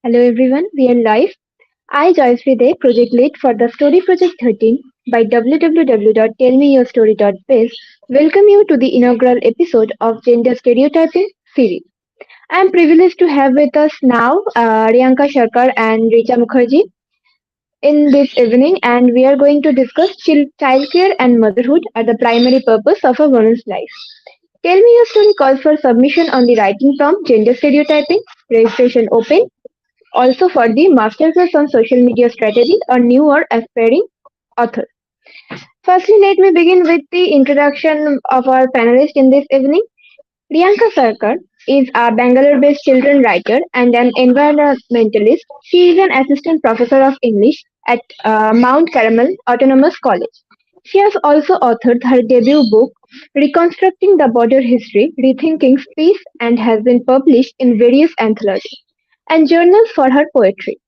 Hello everyone, we are live. I, Joyashree Dey, project lead for the Story Project 13 by www.tellmeyourstory.biz, welcome you to the inaugural episode of Gender Stereotyping series. I am privileged to have with us now Rianka, Sarkar and Richa Mukherjee in this evening, and we are going to discuss childcare and motherhood are the primary purpose of a woman's life. Tell Me Your Story calls for submission on the writing prompt Gender Stereotyping, registration open, also for the masterclass on social media strategy or new or aspiring author. Firstly, let me begin with the introduction of our panelist in this evening. Rianka Sarkar is a Bangalore-based children writer and an environmentalist. She is an assistant professor of English at Mount Carmel Autonomous College. She has also authored her debut book, Reconstructing the Border History, Rethinking Space, and has been published in various anthologies and journals for her poetry,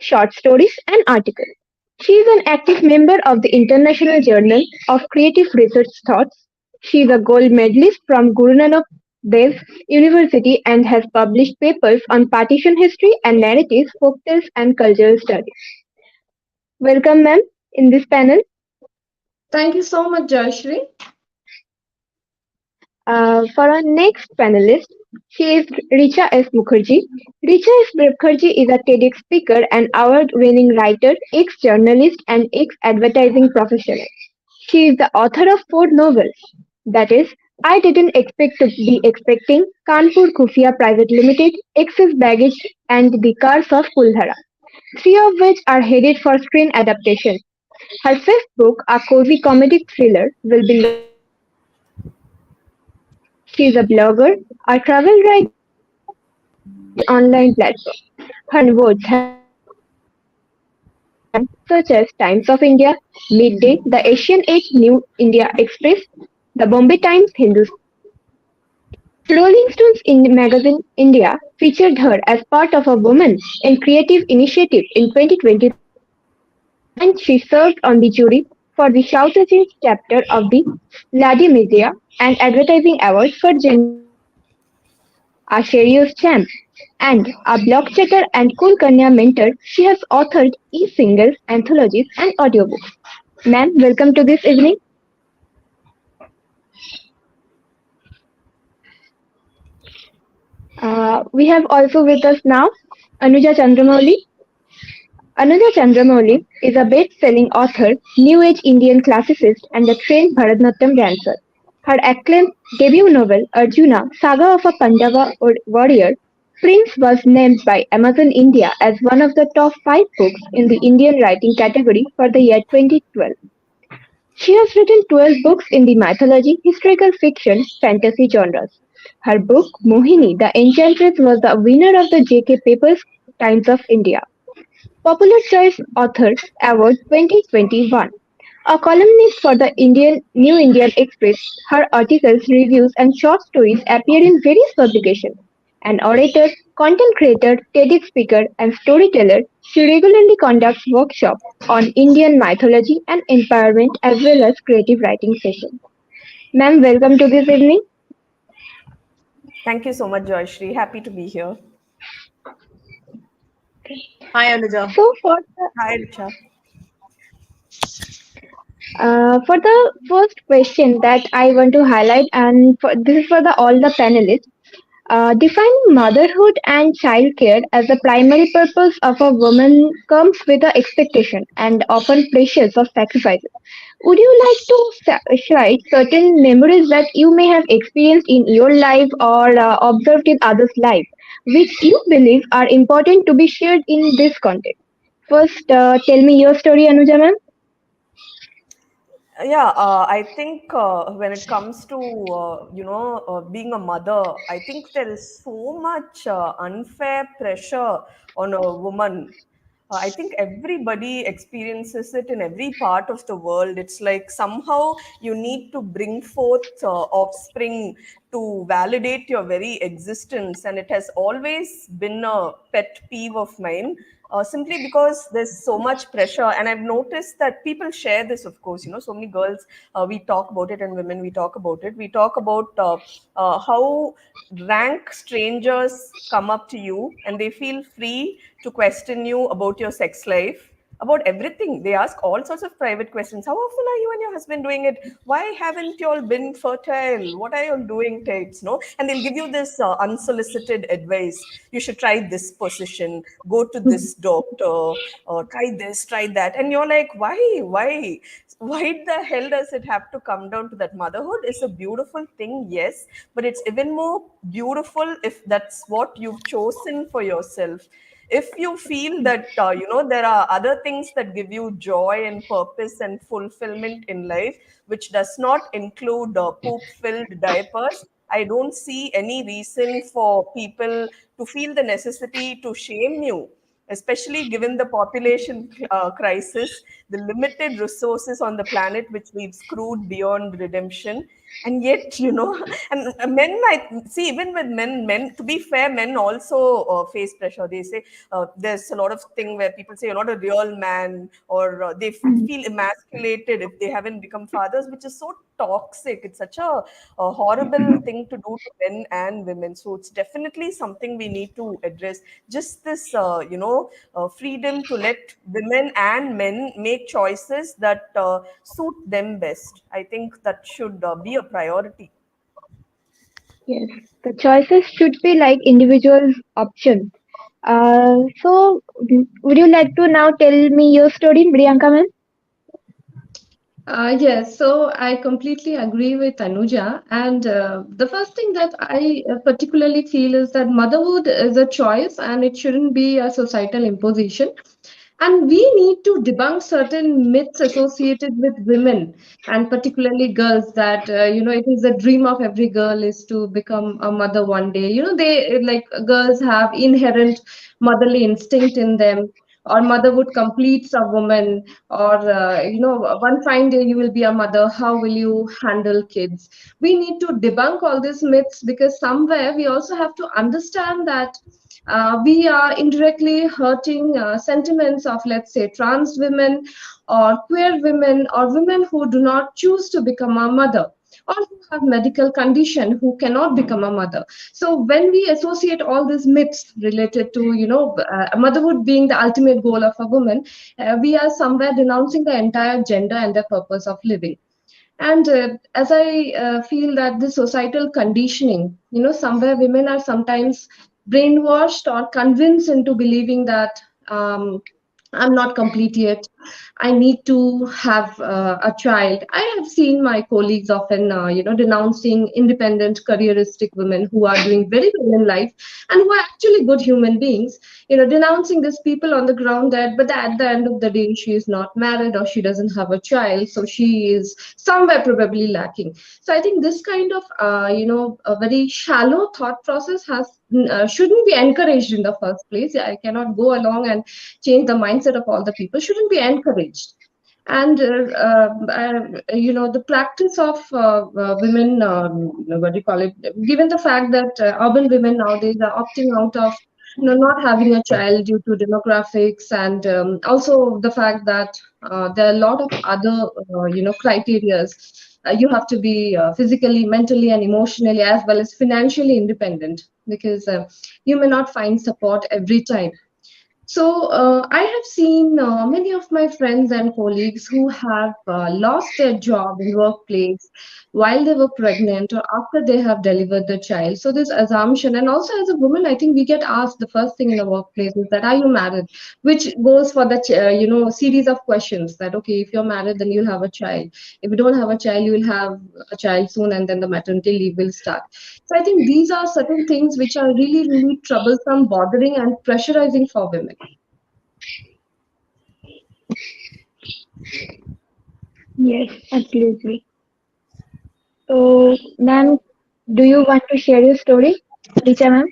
short stories, and articles. She is an active member of the International Journal of Creative Research Thoughts. She is a gold medalist from Guru Nanak Dev University and has published papers on partition history and narratives, folktales, and cultural studies. Welcome, ma'am, in this panel. Thank you so much, Joyashree. For our next panelist, she is Richa S. Mukherjee. Richa S. Mukherjee is a TEDx speaker, an award-winning writer, ex-journalist, and ex-advertising professional. She is the author of four novels. That is, I Didn't Expect to Be Expecting, Kanpur Khufia Private Limited, Excess Baggage, and The Cars of Kuldhara, three of which are headed for screen adaptation. Her fifth book, a cozy comedic thriller, will be launched in October. She is a blogger, a travel writer, and online platform. Her words have appeared in popular newspapers such as Times of India, Midday, The Asian Age, New India Express, The Bombay Times, Hindustan Times, and more. Rolling Stones in magazine India featured her as part of a Women in Creative initiative in 2023, and she served on the jury for the South Asian chapter of the Ladi Media and Advertising Awards for Gender Stereotyping. A serious champ and a blog chatter and Cool Kanya mentor, she has authored e-singles, anthologies, and audiobooks. Ma'am, welcome to this evening. We have also with us now Anuja Chandramouli. Anuja Chandramouli is a best-selling author, New Age Indian classicist, and a trained Bharatanatyam dancer. Her acclaimed debut novel, Arjuna, Saga of a Pandava Warrior, Prince was named by Amazon India as one of the top five books in the Indian writing category for the year 2012. She has written 12 books in the mythology, historical fiction, fantasy genres. Her book, Mohini, the Enchantress, was the winner of the J.K. Papers Times of India Popular Choice Author Award 2021. A columnist for the New Indian Express, her articles, reviews, and short stories appear in various publications. An orator, content creator, TEDx speaker, and storyteller, she regularly conducts workshops on Indian mythology and empowerment as well as creative writing sessions. Ma'am, welcome to this evening. Thank you so much, Joyashree. Happy to be here. Hi, Anuja. So for the Hi, Richa. For the first question that I want to highlight, and this is for all the panelists, defining motherhood and childcare as the primary purpose of a woman comes with the expectation and often pressures of sacrifices. Would you like to cite certain memories that you may have experienced in your life or observed in others' life, which you believe are important to be shared in this context? First, tell me your story, Anuja ma'am. Yeah, I think when it comes to being a mother, I think there is so much unfair pressure on a woman. I think everybody experiences it in every part of the world. It's like somehow you need to bring forth offspring to validate your very existence, and it has always been a pet peeve of mine. simply because there's so much pressure. And I've noticed that people share this, of course, so many girls, we talk about it, and women, we talk about it. We talk about how rank strangers come up to you and they feel free to question you about your sex life, about everything. They ask all sorts of private questions. How often are you and your husband doing it? Why haven't you all been fertile? What are you all doing, tapes? No, and they'll give you this unsolicited advice. You should try this position, go to this doctor, try this, try that, and you're like, why the hell does it have to come down to that? Motherhood is a beautiful thing, yes, but it's even more beautiful if that's what you've chosen for yourself. If you feel that there are other things that give you joy and purpose and fulfillment in life, which does not include poop filled diapers, I don't see any reason for people to feel the necessity to shame you, especially given the population crisis, the limited resources on the planet, which we've screwed beyond redemption. And yet, and men might see, even with men, to be fair, men also face pressure. They say there's a lot of thing where people say you're not a real man, or they feel emasculated if they haven't become fathers, which is so toxic. It's such a horrible thing to do to men and women. So it's definitely something we need to address. Just this, freedom to let women and men make choices that suit them best. I think that should be a priority. Yes, the choices should be like individual option. Would you like to now tell me your story, Priyanka ma'am? Yes, so I completely agree with Anuja. And the first thing that I particularly feel is that motherhood is a choice and it shouldn't be a societal imposition. And we need to debunk certain myths associated with women and particularly girls that, it is the dream of every girl is to become a mother one day. They like girls have inherent motherly instinct in them, or motherhood completes a woman, or one fine day you will be a mother. How will you handle kids? We need to debunk all these myths, because somewhere we also have to understand that we are indirectly hurting sentiments of, let's say, trans women or queer women or women who do not choose to become a mother, or who have medical condition who cannot become a mother. So when we associate all these myths related to motherhood being the ultimate goal of a woman, we are somewhere denouncing the entire gender and the purpose of living. And as I feel that the societal conditioning, somewhere women are sometimes brainwashed or convinced into believing that I'm not complete yet. I need to have a child. I have seen my colleagues often, denouncing independent, careeristic women who are doing very well in life and who are actually good human beings, denouncing these people on the ground that, but at the end of the day, she is not married or she doesn't have a child, so she is somewhere probably lacking. So I think this kind of, a very shallow thought process shouldn't be encouraged in the first place. I cannot go along and change the mindset of all the people, shouldn't be encouraged. And the practice of women, what do you call it, given the fact that urban women nowadays are opting out of not having a child due to demographics, and also the fact that there are a lot of other criterias. You have to be physically, mentally, and emotionally, as well as financially independent, because you may not find support every time. So, I have seen many of my friends and colleagues who have lost their job in workplace while they were pregnant or after they have delivered the child. So, this assumption, and also as a woman, I think we get asked the first thing in the workplace is that, are you married? Which goes for the series of questions that, okay, if you're married, then you'll have a child. If you don't have a child, you will have a child soon, and then the maternity leave will start. So, I think these are certain things which are really, really troublesome, bothering, and pressurizing for women. Yes, absolutely. So, ma'am, do you want to share your story, Richa ma'am?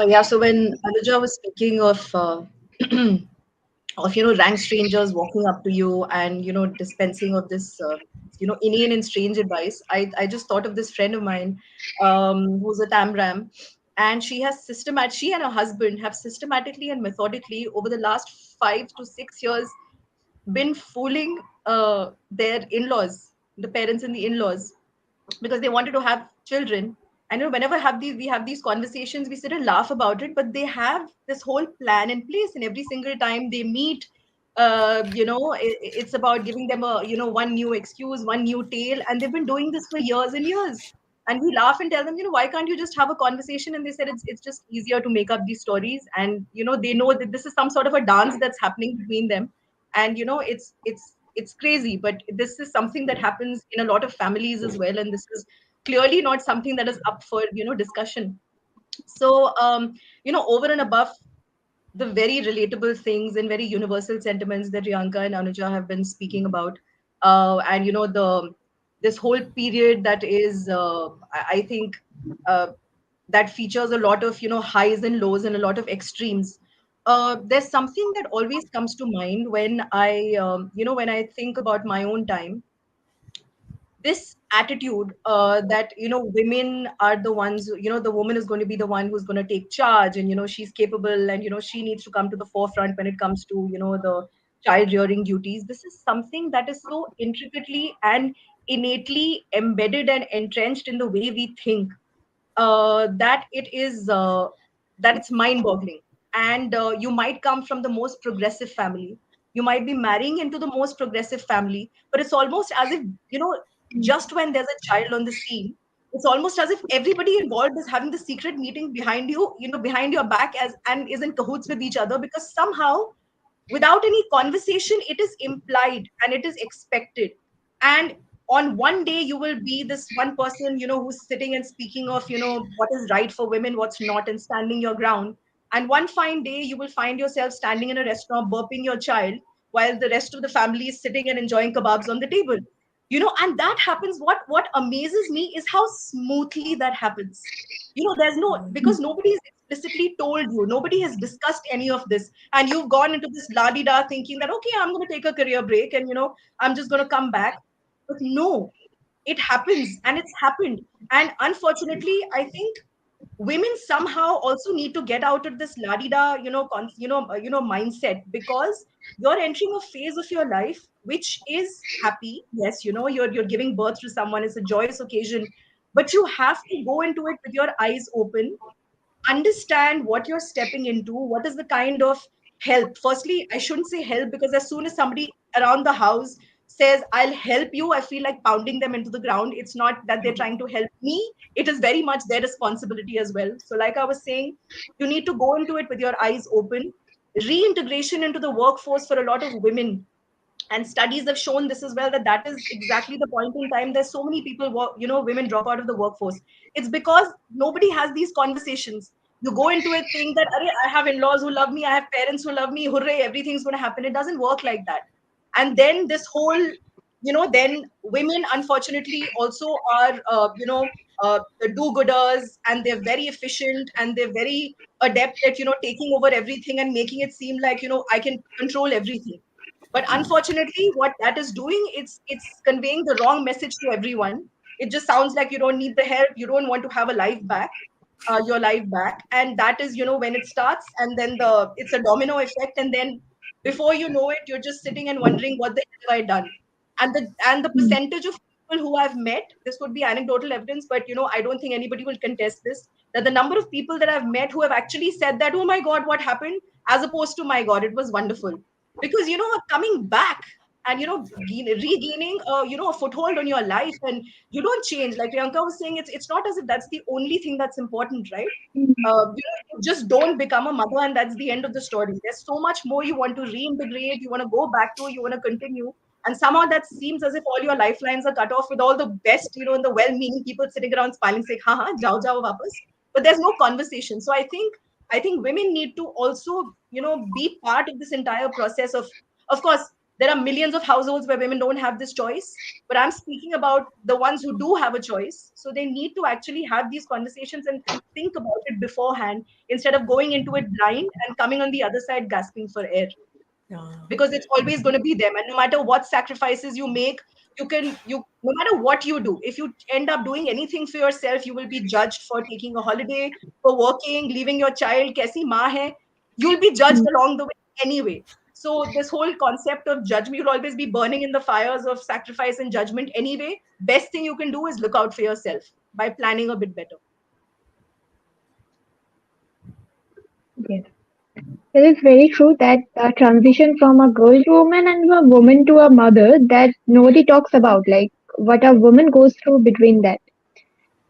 Yeah, so when Anuja was speaking of of rank strangers walking up to you and dispensing of this inane and strange advice, I just thought of this friend of mine, who's a Tamram. And she and her husband have systematically and methodically over the last 5 to 6 years been fooling their in-laws, the parents and the in-laws, because they wanted to have children. I know whenever we have these conversations, we sit and laugh about it, but they have this whole plan in place, and every single time they meet, it's about giving them a one new excuse, one new tale, and they've been doing this for years and years. And we laugh and tell them, why can't you just have a conversation? And they said it's just easier to make up these stories, and they know that this is some sort of a dance that's happening between them. And it's crazy, but this is something that happens in a lot of families as well, and this is clearly not something that is up for discussion. So over and above the very relatable things and very universal sentiments that Rianka and Anuja have been speaking about, and the this whole period that is I think uh, that features a lot of highs and lows and a lot of extremes. There's something that always comes to mind when I think about my own time. This attitude that women are the ones, the woman is going to be the one who's going to take charge, and she's capable, and she needs to come to the forefront when it comes to the child rearing duties. This is something that is so intricately and innately embedded and entrenched in the way we think, that it's mind-boggling. And you might come from the most progressive family, you might be marrying into the most progressive family, but it's almost as if just when there's a child on the scene, it's almost as if everybody involved is having the secret meeting behind you, behind your back, as and is in cahoots with each other, because somehow, without any conversation, it is implied and it is expected. And on one day you will be this one person, who's sitting and speaking of what is right for women, what's not, and standing your ground. And one fine day you will find yourself standing in a restaurant burping your child, while the rest of the family is sitting and enjoying kebabs on the table. And that happens. What amazes me is how smoothly that happens. There's no, because nobody has explicitly told you, nobody has discussed any of this, and you've gone into this la di da thinking that, okay, I'm going to take a career break, and I'm just going to come back. But no, it happens, and it's happened. And unfortunately, I think women somehow also need to get out of this ladida mindset, because you're entering a phase of your life which is happy. Yes, you're giving birth to someone, it's a joyous occasion, but you have to go into it with your eyes open, understand what you're stepping into, what is the kind of help. Firstly, I shouldn't say help, because as soon as somebody around the house says, I'll help you, I feel like pounding them into the ground. It's not that they're trying to help me, it is very much their responsibility as well. So, like I was saying, you need to go into it with your eyes open. Reintegration into the workforce for a lot of women, and studies have shown this as well, that that is exactly the point in time there's so many people women drop out of the workforce. It's because nobody has these conversations. You go into it think that, Arey, I have in-laws who love me, I have parents who love me, hooray, everything's going to happen. It doesn't work like that. And then this whole, then women unfortunately also are the do-gooders, and they're very efficient, and they're very adept at taking over everything and making it seem like I can control everything. But unfortunately, what that is doing, it's conveying the wrong message to everyone. It just sounds like you don't need the help, you don't want to have a life back, your life back. And that is when it starts, and then the it's a domino effect, and then before you know it, you're just sitting and wondering, what the hell have I done? And the percentage of people who I've met, this could be anecdotal evidence, but I don't think anybody will contest this, that the number of people that I've met who have actually said that, oh my god, what happened, as opposed to, my god, it was wonderful. Because coming back and regaining a foothold on your life, and you don't change, like Priyanka was saying, it's not as if that's the only thing that's important, right? You just don't become a mother and that's the end of the story. There's so much more you want to reintegrate, you want to go back to, you want to continue. And somehow that seems as if all your lifelines are cut off, with all the best, and the well-meaning people sitting around smiling, saying, "Ha ha, jao jao wapas." But there's no conversation. So I think women need to also, be part of this entire process of course, there are millions of households where women don't have this choice, but I'm speaking about the ones who do have a choice. So they need to actually have these conversations and think about it beforehand, instead of going into it blind and coming on the other side gasping for air, Yeah. because it's always going to be them. And no matter what sacrifices you make, You no matter what you do, if you end up doing anything for yourself, you will be judged for taking a holiday, for working, leaving your child, kaisi maa hai. You'll be judged along the way anyway. So this whole concept of judgment, you'll always be burning in the fires of sacrifice and judgment anyway. Best thing you can do is look out for yourself by planning a bit better. Yes. It is very true that the transition from a girl to a woman and a woman to a mother that nobody talks about, like what a woman goes through between that.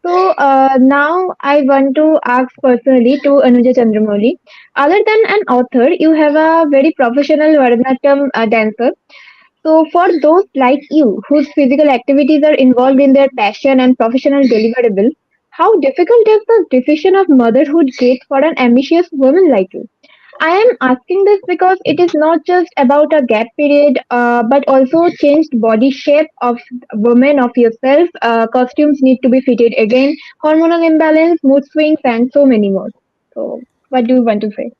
So now I want to ask personally to Anuja Chandramouli. Other than an author, you have a very professional Bharatanatyam dancer. So for those like you whose physical activities are involved in their passion and professional deliverables, how difficult does the decision of motherhood get for an ambitious woman like you? I am asking this because it is not just about a gap period, but also changed body shape of women of yourself. Costumes need to be fitted again, hormonal imbalance, mood swings, and so many more. So, what do you want to say?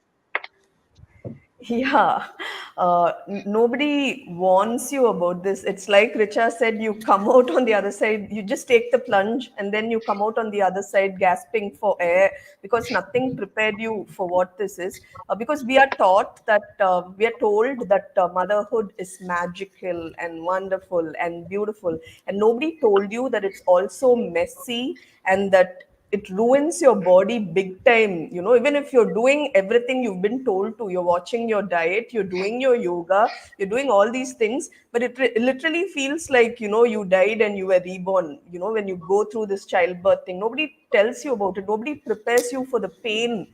Yeah, nobody warns you about this. It's like Richa said, you come out on the other side, you just take the plunge, and then you come out on the other side gasping for air because nothing prepared you for what this is. Because we are taught that, we are told that motherhood is magical and wonderful and beautiful, and nobody told you that it's also messy and that it ruins your body big time. Even if you're doing everything you've been told to, you're watching your diet, you're doing your yoga, you're doing all these things, but it literally feels like, you died and you were reborn. When you go through this childbirth thing, nobody tells you about it, nobody prepares you for the pain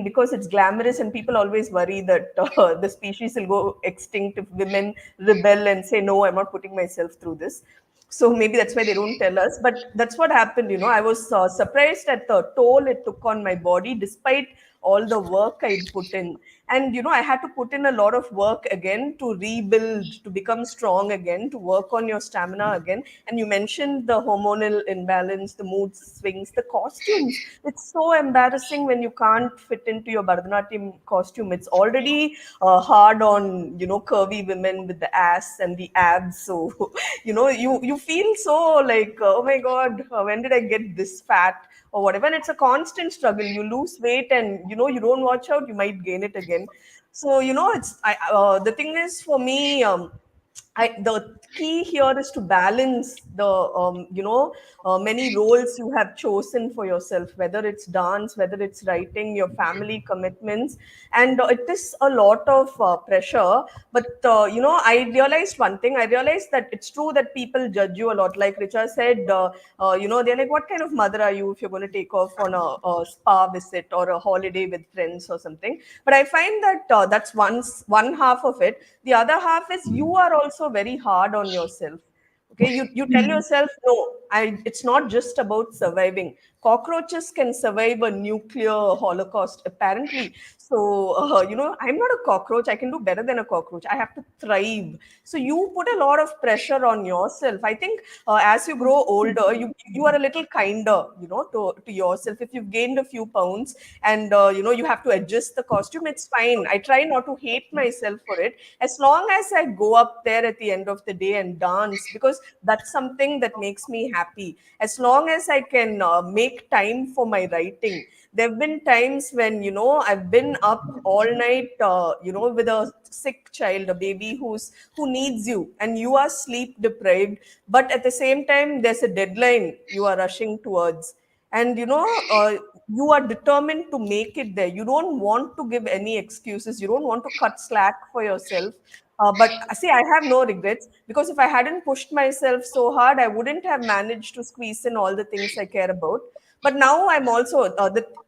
because it's glamorous, and people always worry that the species will go extinct if women rebel and say, no, I'm not putting myself through this. So maybe that's why they don't tell us, but that's what happened. I was surprised at the toll it took on my body despite all the work I'd put in. And I had to put in a lot of work again to rebuild, to become strong again, to work on your stamina again. And you mentioned the hormonal imbalance, the mood swings, the costumes. It's so embarrassing when you can't fit into your Bharatanatyam costume. It's already hard on curvy women with the ass and the abs. So you feel so like, oh my god, when did I get this fat or whatever. And it's a constant struggle. You lose weight and you don't watch out, you might gain it again. So the thing is for me, the key here is to balance the many roles you have chosen for yourself, whether it's dance, whether it's writing, your family commitments. And it is a lot of pressure. But I realized one thing. I realized that it's true that people judge you a lot. Like Richa said, they're like, what kind of mother are you if you're going to take off on a spa visit or a holiday with friends or something? But I find that that's one half of it. The other half is you are also very hard on yourself. Okay, you tell yourself, no, it's not just about surviving. Cockroaches can survive a nuclear holocaust apparently. So I'm not a cockroach, I can do better than a cockroach, I have to thrive. So you put a lot of pressure on yourself. I think as you grow older, you are a little kinder, to yourself. If you've gained a few pounds and you have to adjust the costume, it's fine. I try not to hate myself for it, as long as I go up there at the end of the day and dance, because that's something that makes me happy. As long as I can make time for my writing. There have been times when I've been up all night, with a sick child, a baby who needs you, and you are sleep deprived, but at the same time there's a deadline you are rushing towards. And you are determined to make it there. You don't want to give any excuses, you don't want to cut slack for yourself. But see, I have no regrets, because if I hadn't pushed myself so hard, I wouldn't have managed to squeeze in all the things I care about. But now I'm also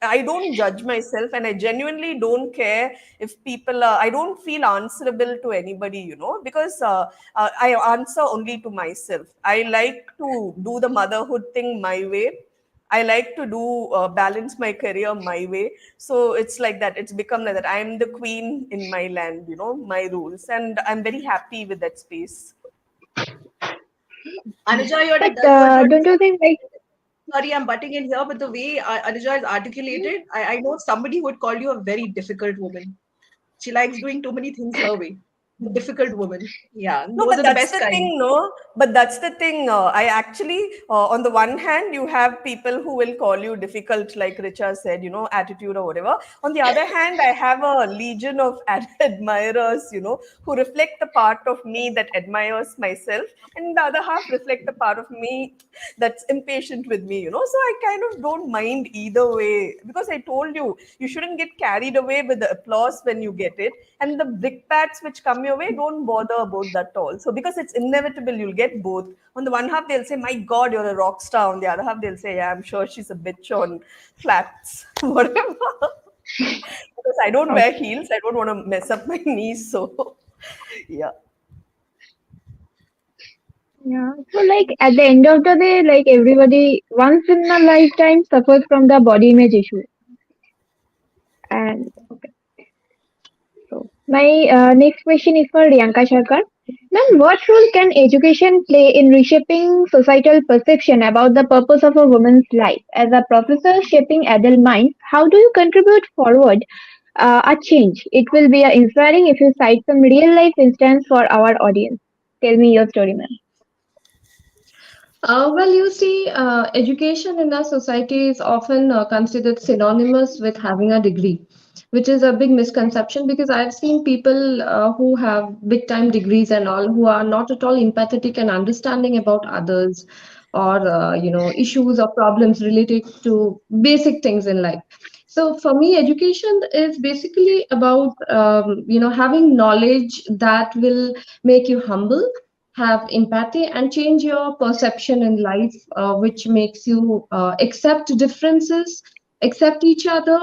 I don't judge myself, and I genuinely don't care if people I don't feel answerable to anybody, because I answer only to myself. I like to do the motherhood thing my way. I like to do balance my career my way. So it's like that. It's become like that. I'm the queen in my land, my rules, and I'm very happy with that space. Anuja, But you're don't you think like sorry, I'm butting in here, but the way Anuja is articulated, I know somebody would call you a very difficult woman. She likes doing too many things her way. The difficult woman. Yeah, No, those but are the that's best the kind. thing, no. But that's the thing. I actually, on the one hand, you have people who will call you difficult, like Richa said, attitude or whatever. On the other hand, I have a legion of admirers, who reflect the part of me that admires myself, and the other half reflect the part of me that's impatient with me. So I kind of don't mind either way, because I told you, you shouldn't get carried away with the applause when you get it, and the brickbats which come your way, don't bother about that all. So because it's inevitable, you'll get both. On the one half they'll say, my god, you're a rock star. On the other half they'll say, yeah, I'm sure she's a bitch on flats. Whatever. Because I don't wear Okay. heels, I don't want to mess up my knees. So yeah. Yeah. So like at the end of the day, like everybody once in a lifetime suffers from the body image issue. And so my next question is for Rianka Sarkar. Ma'am, what role can education play in reshaping societal perception about the purpose of a woman's life? As a professor shaping adult minds, how do you contribute forward a change? It will be inspiring if you cite some real life instance for our audience. Tell me your story, ma'am. Well, you see, education in our society is often considered synonymous with having a degree, which is a big misconception because I've seen people who have big time degrees and all who are not at all empathetic and understanding about others or issues or problems related to basic things in life. So for me, education is basically about having knowledge that will make you humble, have empathy, and change your perception in life, which makes you accept differences, accept each other,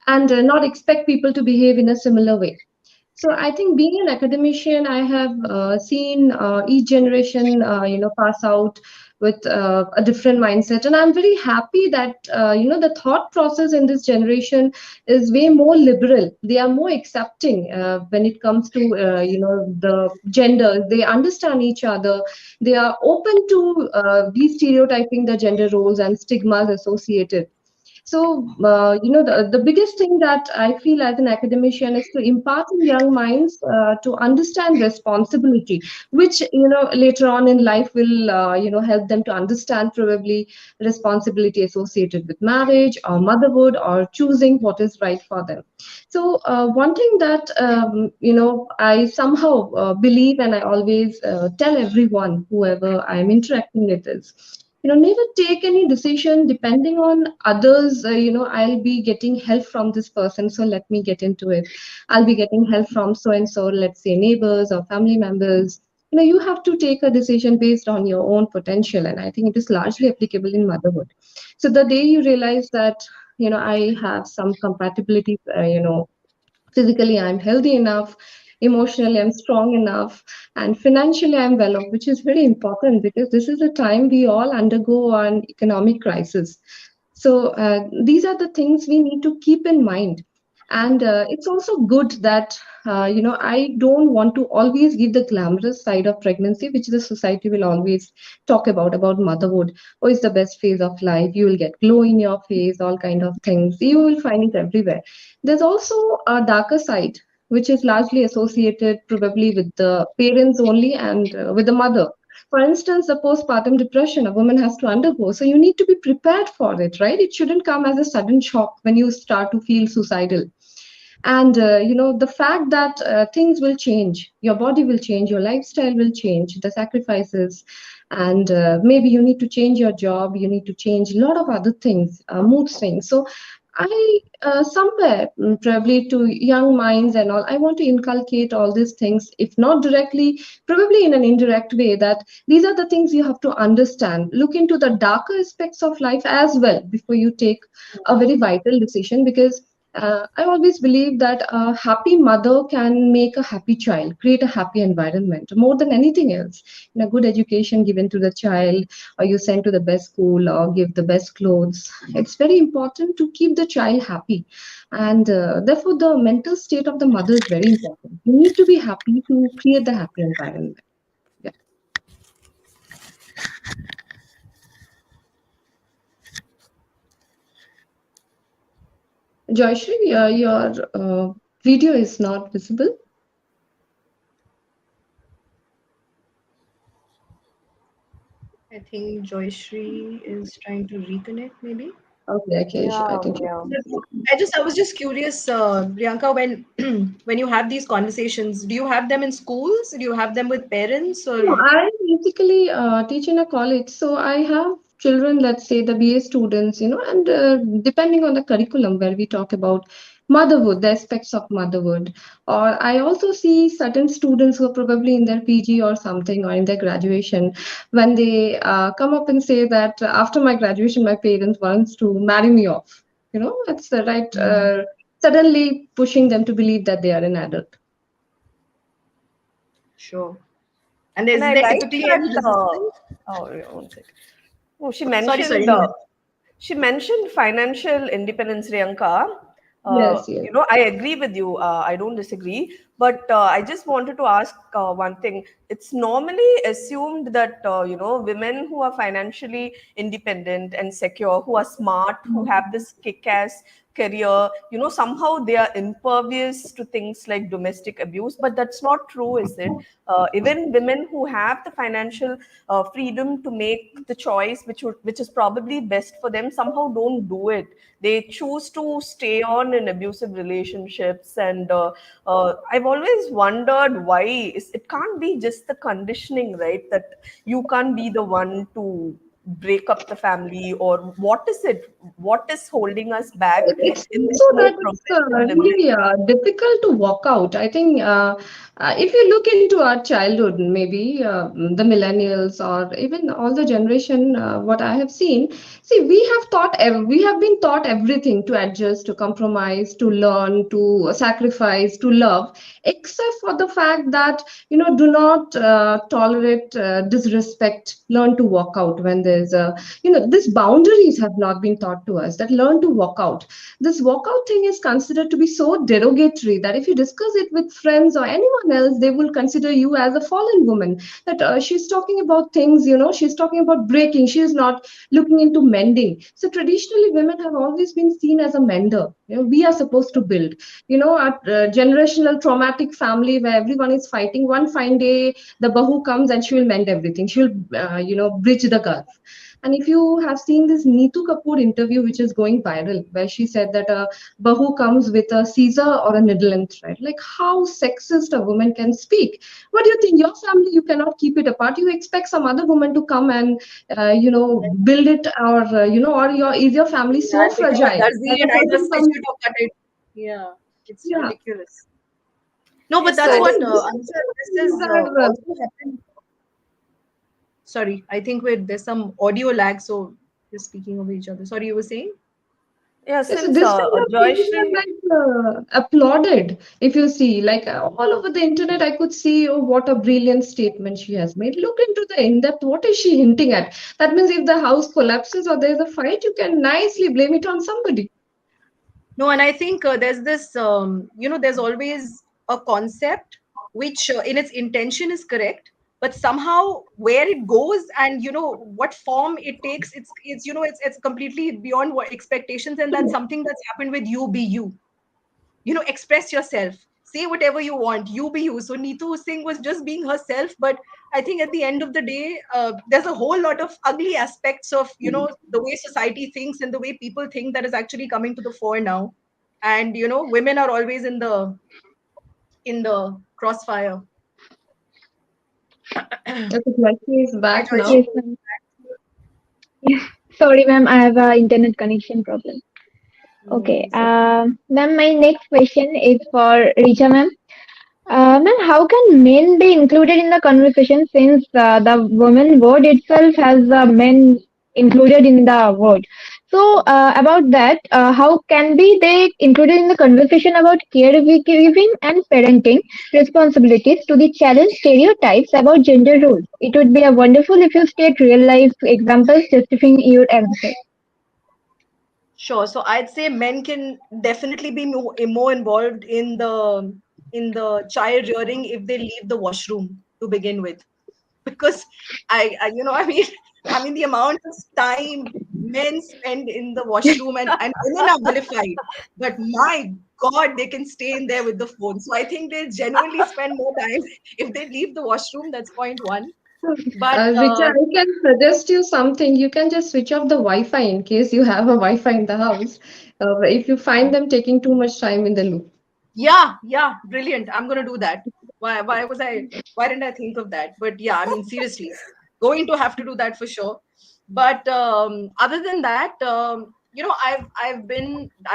and not expect people to behave in a similar way. So I think being an academician, I have seen each generation, pass out with a different mindset, and I'm very happy that the thought process in this generation is way more liberal. They are more accepting when it comes to the gender. They understand each other. They are open to de-stereotyping the gender roles and stigmas associated. So, the biggest thing that I feel as an academician is to impart in young minds to understand responsibility, which, later on in life will, help them to understand probably responsibility associated with marriage or motherhood or choosing what is right for them. So, one thing that, I somehow believe and I always tell everyone, whoever I'm interacting with is, never take any decision depending on others. I'll be getting help from this person, so let me get into it. I'll be getting help from so and so, let's say neighbors or family members. You have to take a decision based on your own potential, and I think it is largely applicable in motherhood. So the day you realize that I have some compatibility, physically I'm healthy enough, emotionally I'm strong enough, and financially I'm well off, which is very important because this is a time we all undergo an economic crisis. So these are the things we need to keep in mind. And it's also good that I don't want to always give the glamorous side of pregnancy, which the society will always talk about motherhood. Oh, it's the best phase of life, you will get glow in your face, all kind of things, you will find it everywhere. There's also a darker side, which is largely associated probably with the parents only and with the mother. For instance, the postpartum depression a woman has to undergo. So you need to be prepared for it, right? It shouldn't come as a sudden shock when you start to feel suicidal. And the fact that things will change, your body will change, your lifestyle will change, the sacrifices, and maybe you need to change your job, you need to change a lot of other things, mood swings. So I somewhere probably to young minds and all, I want to inculcate all these things, if not directly, probably in an indirect way, that these are the things you have to understand. Look into the darker aspects of life as well before you take a very vital decision, because I always believe that a happy mother can make a happy child, create a happy environment more than anything else. A good education given to the child, or you send to the best school, or give the best clothes. It's very important to keep the child happy. And therefore, the mental state of the mother is very important. You need to be happy to create the happy environment. Yeah. Joyashree, your video is not visible. think Joyashree is trying to reconnect, maybe. Okay, okay, Yeah, I think. yeah. I was just curious, Rianka, when when you have these conversations, do you have them in schools? Do you have them with parents, No, or I basically teach in a college, so I have children, let's say the BA students, and depending on the curriculum where we talk about motherhood, the aspects of motherhood, or I also see certain students who are probably in their PG or something or in their graduation, when they come up and say that after my graduation, my parents wants to marry me off. It's the right suddenly pushing them to believe that they are an adult. sure? And And is I there like typically any that. resistance? Oh, yeah, one sec. Oh, Sorry, sorry. she mentioned financial independence, Rianka. Yes, yes. I agree with you. I don't disagree. But I just wanted to ask one thing. It's normally assumed that, women who are financially independent and secure, who are smart, who have this kick-ass career, somehow they are impervious to things like domestic abuse. But that's not true, is it? Even women who have the financial freedom to make the choice which is probably best for them somehow don't do it. They choose to stay on in abusive relationships, and I've always wondered why. It can't be just the conditioning, right? That you can't be the one to break up the family, or what is holding us back It's in this also whole that it's progressive liberation? really difficult to walk out. I think if you look into our childhood, maybe the millennials or even all the generation, what I have seen, see, we have been taught everything to adjust, to compromise, to learn, to sacrifice, to love, except for the fact that do not tolerate disrespect. Learn to walk out when there's a these boundaries have not been taught to us. That learn to walk out, this walkout thing is considered to be so derogatory that if you discuss it with friends or anyone else, they will consider you as a fallen woman. That she's talking about things, she's talking about breaking. She is not looking into mending. So traditionally, women have always been seen as a mender. We are supposed to build. A generational traumatic family where everyone is fighting. One fine day, the bahu comes and she will mend everything. She will, bridge the gulf. And if you have seen this Neetu Kapoor interview, which is going viral, where she said that a bahu comes with a Caesar or a needle and thread, like how sexist a woman can speak. What do you think? Your family, you cannot keep it apart. You expect some other woman to come and, build it, or, or is your family so And become a fragile darzi that a and either person stitch comes? it or cut it. Yeah, it's Yeah. ridiculous. No, but Yes, So that's I so what think this Anuja, this things is are also happened. Sorry, I think there's some audio lag, so we're speaking over each other. Sorry, you were saying? yeah, yes, so since this kind of things are Joyashree. like applauded. If you see, like all over the internet, I could see, oh, what a brilliant statement she has made. Look into the in-depth. What is she hinting at? That means if the house collapses or there's a fight, you can nicely blame it on somebody. No, and I think there's this, there's always a concept which, in its intention, is correct, but somehow where it goes and what form it takes, it's completely beyond what expectations, and that's something that's happened with you. Be you, express yourself, say whatever you want, you be you. So Neetu Singh was just being herself, but I think at the end of the day, there's a whole lot of ugly aspects of the way society thinks and the way people think that is actually coming to the fore now. And women are always in the crossfire. Hi, Okay, Lakshmi is back Joyce. now. Yes, ma'am. Yes. Sorry, ma'am, I have a internet connection problem. No Okay. worries. Ma'am, my next question is for Richa, ma'am. Ma'am, how can men be included in the conversation since the woman word itself has men included in the word? So, about that, how can be they included in the conversation about caregiving and parenting responsibilities to the challenge stereotypes about gender roles? It would be a wonderful if you state real life examples justifying your answer. Sure. So I'd say men can definitely be more involved in the child rearing if they leave the washroom to begin with, because I mean the amount of time men spend in the washroom, and women are vilified, but my God, they can stay in there with the phone. So I think they genuinely spend more time if they leave the washroom. That's point one. But Richa, I can suggest you something. You can just switch off the Wi-Fi in case you have a Wi-Fi in the house. If you find them taking too much time in the loop. yeah, yeah, brilliant. I'm gonna do that. Why didn't I think of that? But yeah, I mean, seriously, going to have to do that for sure. But other than that, I've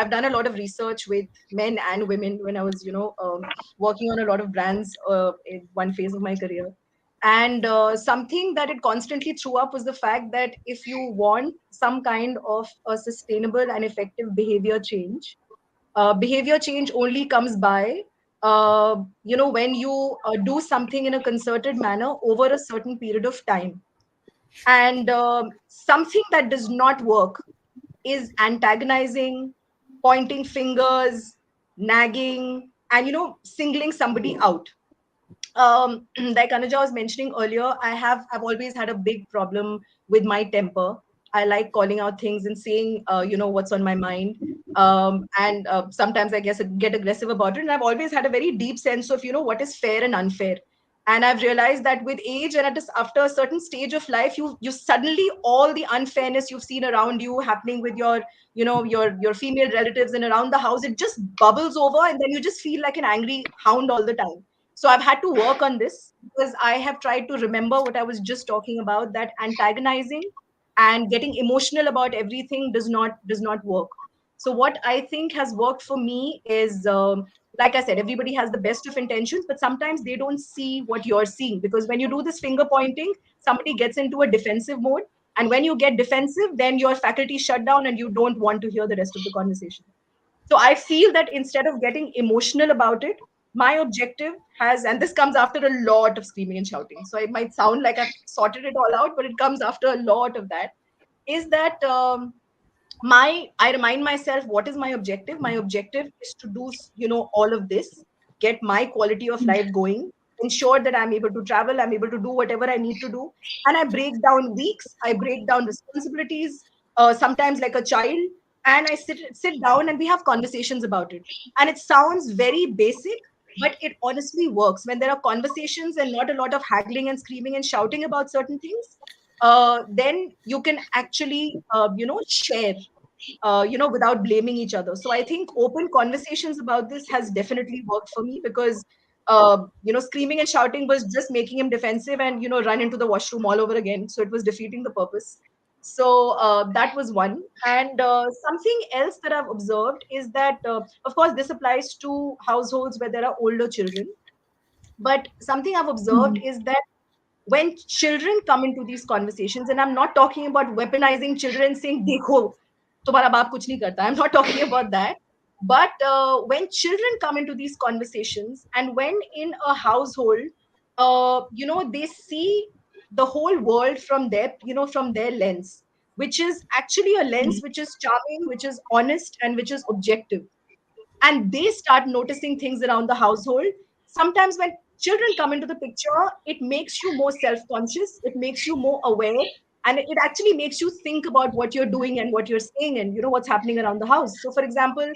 done a lot of research with men and women when I was, working on a lot of brands in one phase of my career. And something that it constantly threw up was the fact that if you want some kind of a sustainable and effective behavior change only comes by when you do something in a concerted manner over a certain period of time. And something that does not work is antagonizing, pointing fingers, nagging, and singling somebody out. Like Anuja was mentioning earlier, I've always had a big problem with my temper. I like calling out things and saying, what's on my mind. And sometimes I guess I get aggressive about it. And I've always had a very deep sense of, what is fair and unfair. And I've realized that with age and after a certain stage of life, you suddenly all the unfairness you've seen around you happening with your female relatives and around the house, it just bubbles over, and then you just feel like an angry hound all the time. So I've had to work on this because I have tried to remember what I was just talking about, that antagonizing and getting emotional about everything does not work. So what I think has worked for me is, like I said, everybody has the best of intentions, but sometimes they don't see what you're seeing, because when you do this finger pointing, somebody gets into a defensive mode, and when you get defensive, then your faculty shut down and you don't want to hear the rest of the conversation. So I feel that instead of getting emotional about it, my objective has, and this comes after a lot of screaming and shouting. So it might sound like I've sorted it all out, but it comes after a lot of that. Is that my I remind myself what is my objective. My objective is to do all of this, get my quality of life going, ensure that I'm able to travel, I'm able to do whatever I need to do, and I break down weeks, I break down responsibilities, sometimes like a child, and I sit down and we have conversations about it. And it sounds very basic, but it honestly works when there are conversations and not a lot of haggling and screaming and shouting about certain things. Then you can actually share, without blaming each other. So I think open conversations about this has definitely worked for me, because screaming and shouting was just making him defensive and run into the washroom all over again. So it was defeating the purpose. So that was one. And something else that I've observed is that, of course, this applies to households where there are older children. But something I've observed is that when children come into these conversations, and I'm not talking about weaponizing children saying, Dekho, tumhara baap kuch nahi karta. I'm not talking about that. But when children come into these conversations, and when in a household, they see the whole world from their lens, which is actually a lens which is charming, which is honest, and which is objective, and they start noticing things around the household. Sometimes when children come into the picture, it makes you more self-conscious, it makes you more aware, and it actually makes you think about what you're doing and what you're saying, and what's happening around the house. So for example,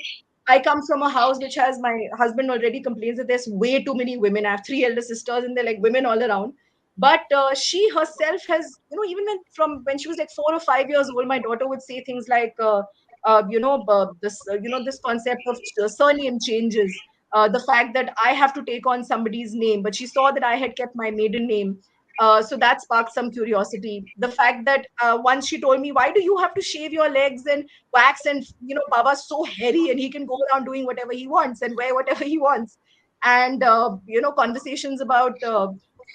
I come from a house which has, my husband already complains that there's way too many women. I have three elder sisters and they're like women all around. But she herself has, even when she was like 4 or 5 years old, my daughter would say things like, this concept of surname changes, the fact that I have to take on somebody's name, but she saw that I had kept my maiden name. So that sparked some curiosity. The fact that once she told me, why do you have to shave your legs and wax, and Baba's so hairy and he can go around doing whatever he wants and wear whatever he wants. And conversations about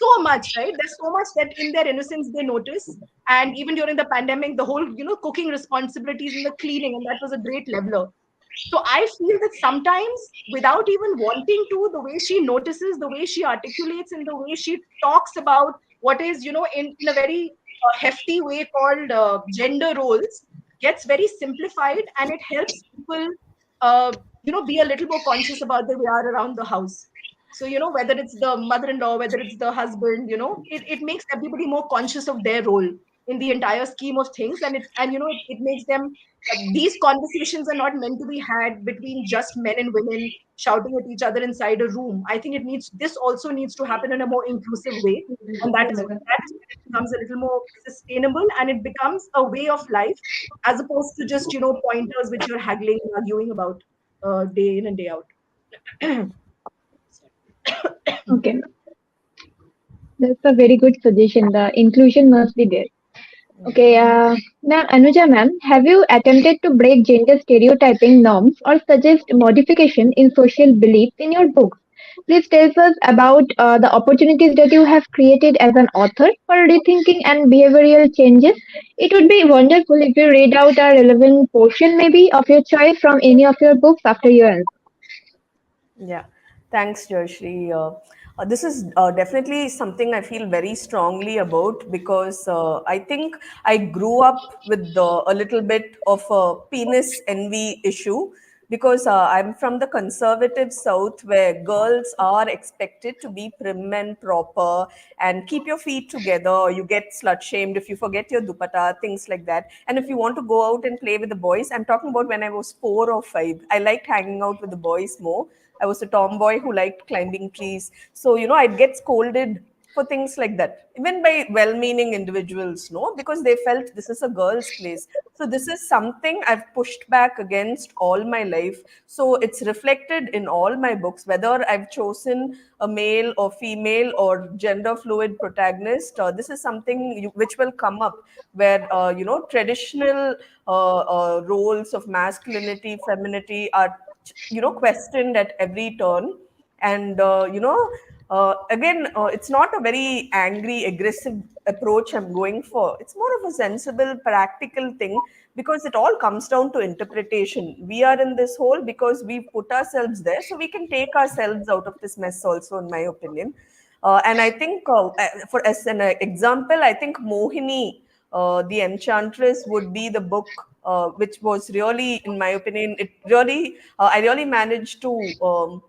so much, right? There's so much that in their innocence they notice. And even during the pandemic, the whole cooking responsibilities and the cleaning, and that was a great leveler. So I feel that sometimes, without even wanting to, the way she notices, the way she articulates, and the way she talks about what is, in a very hefty way called gender roles, gets very simplified, and it helps people be a little more conscious about the way they are around the house. So whether it's the mother-in-law, whether it's the husband, it makes everybody more conscious of their role. in the entire scheme of things. And it makes them, these conversations are not meant to be had between just men and women shouting at each other inside a room. I think this also needs to happen in a more inclusive way, and that becomes a little more sustainable, and it becomes a way of life as opposed to just pointers which you're haggling and arguing about day in and day out. Okay, that's a very good suggestion. The inclusion must be there. Okay, now Anuja ma'am, have you attempted to break gender stereotyping norms or suggest modification in social beliefs in your books? Please tell us about the opportunities that you have created as an author for rethinking and behavioral changes. It would be wonderful if you read out a relevant portion maybe of your choice from any of your books after your answer. Yeah, thanks, Joyashree. This is definitely something I feel very strongly about because I think I grew up with a little bit of a penis envy issue because I'm from the conservative South where girls are expected to be prim and proper and keep your feet together. You get slut shamed if you forget your dupatta, things like that. And if you want to go out and play with the boys, I'm talking about when I was 4 or 5. I liked hanging out with the boys more. I was a tomboy who liked climbing trees. So, I'd get scolded for things like that, even by well meaning individuals, no, because they felt this is a girl's place. So, this is something I've pushed back against all my life. So, it's reflected in all my books, whether I've chosen a male or female or gender fluid protagonist. This is something which will come up where, traditional roles of masculinity, femininity are questioned at every turn. And again, it's not a very angry aggressive approach I'm going for. It's more of a sensible practical thing because it all comes down to interpretation. We are in this hole because we put ourselves there, so we can take ourselves out of this mess also, in my opinion. And I think, for as an example, I think Mohini, the Enchantress, would be the book which was really, in my opinion, I really managed to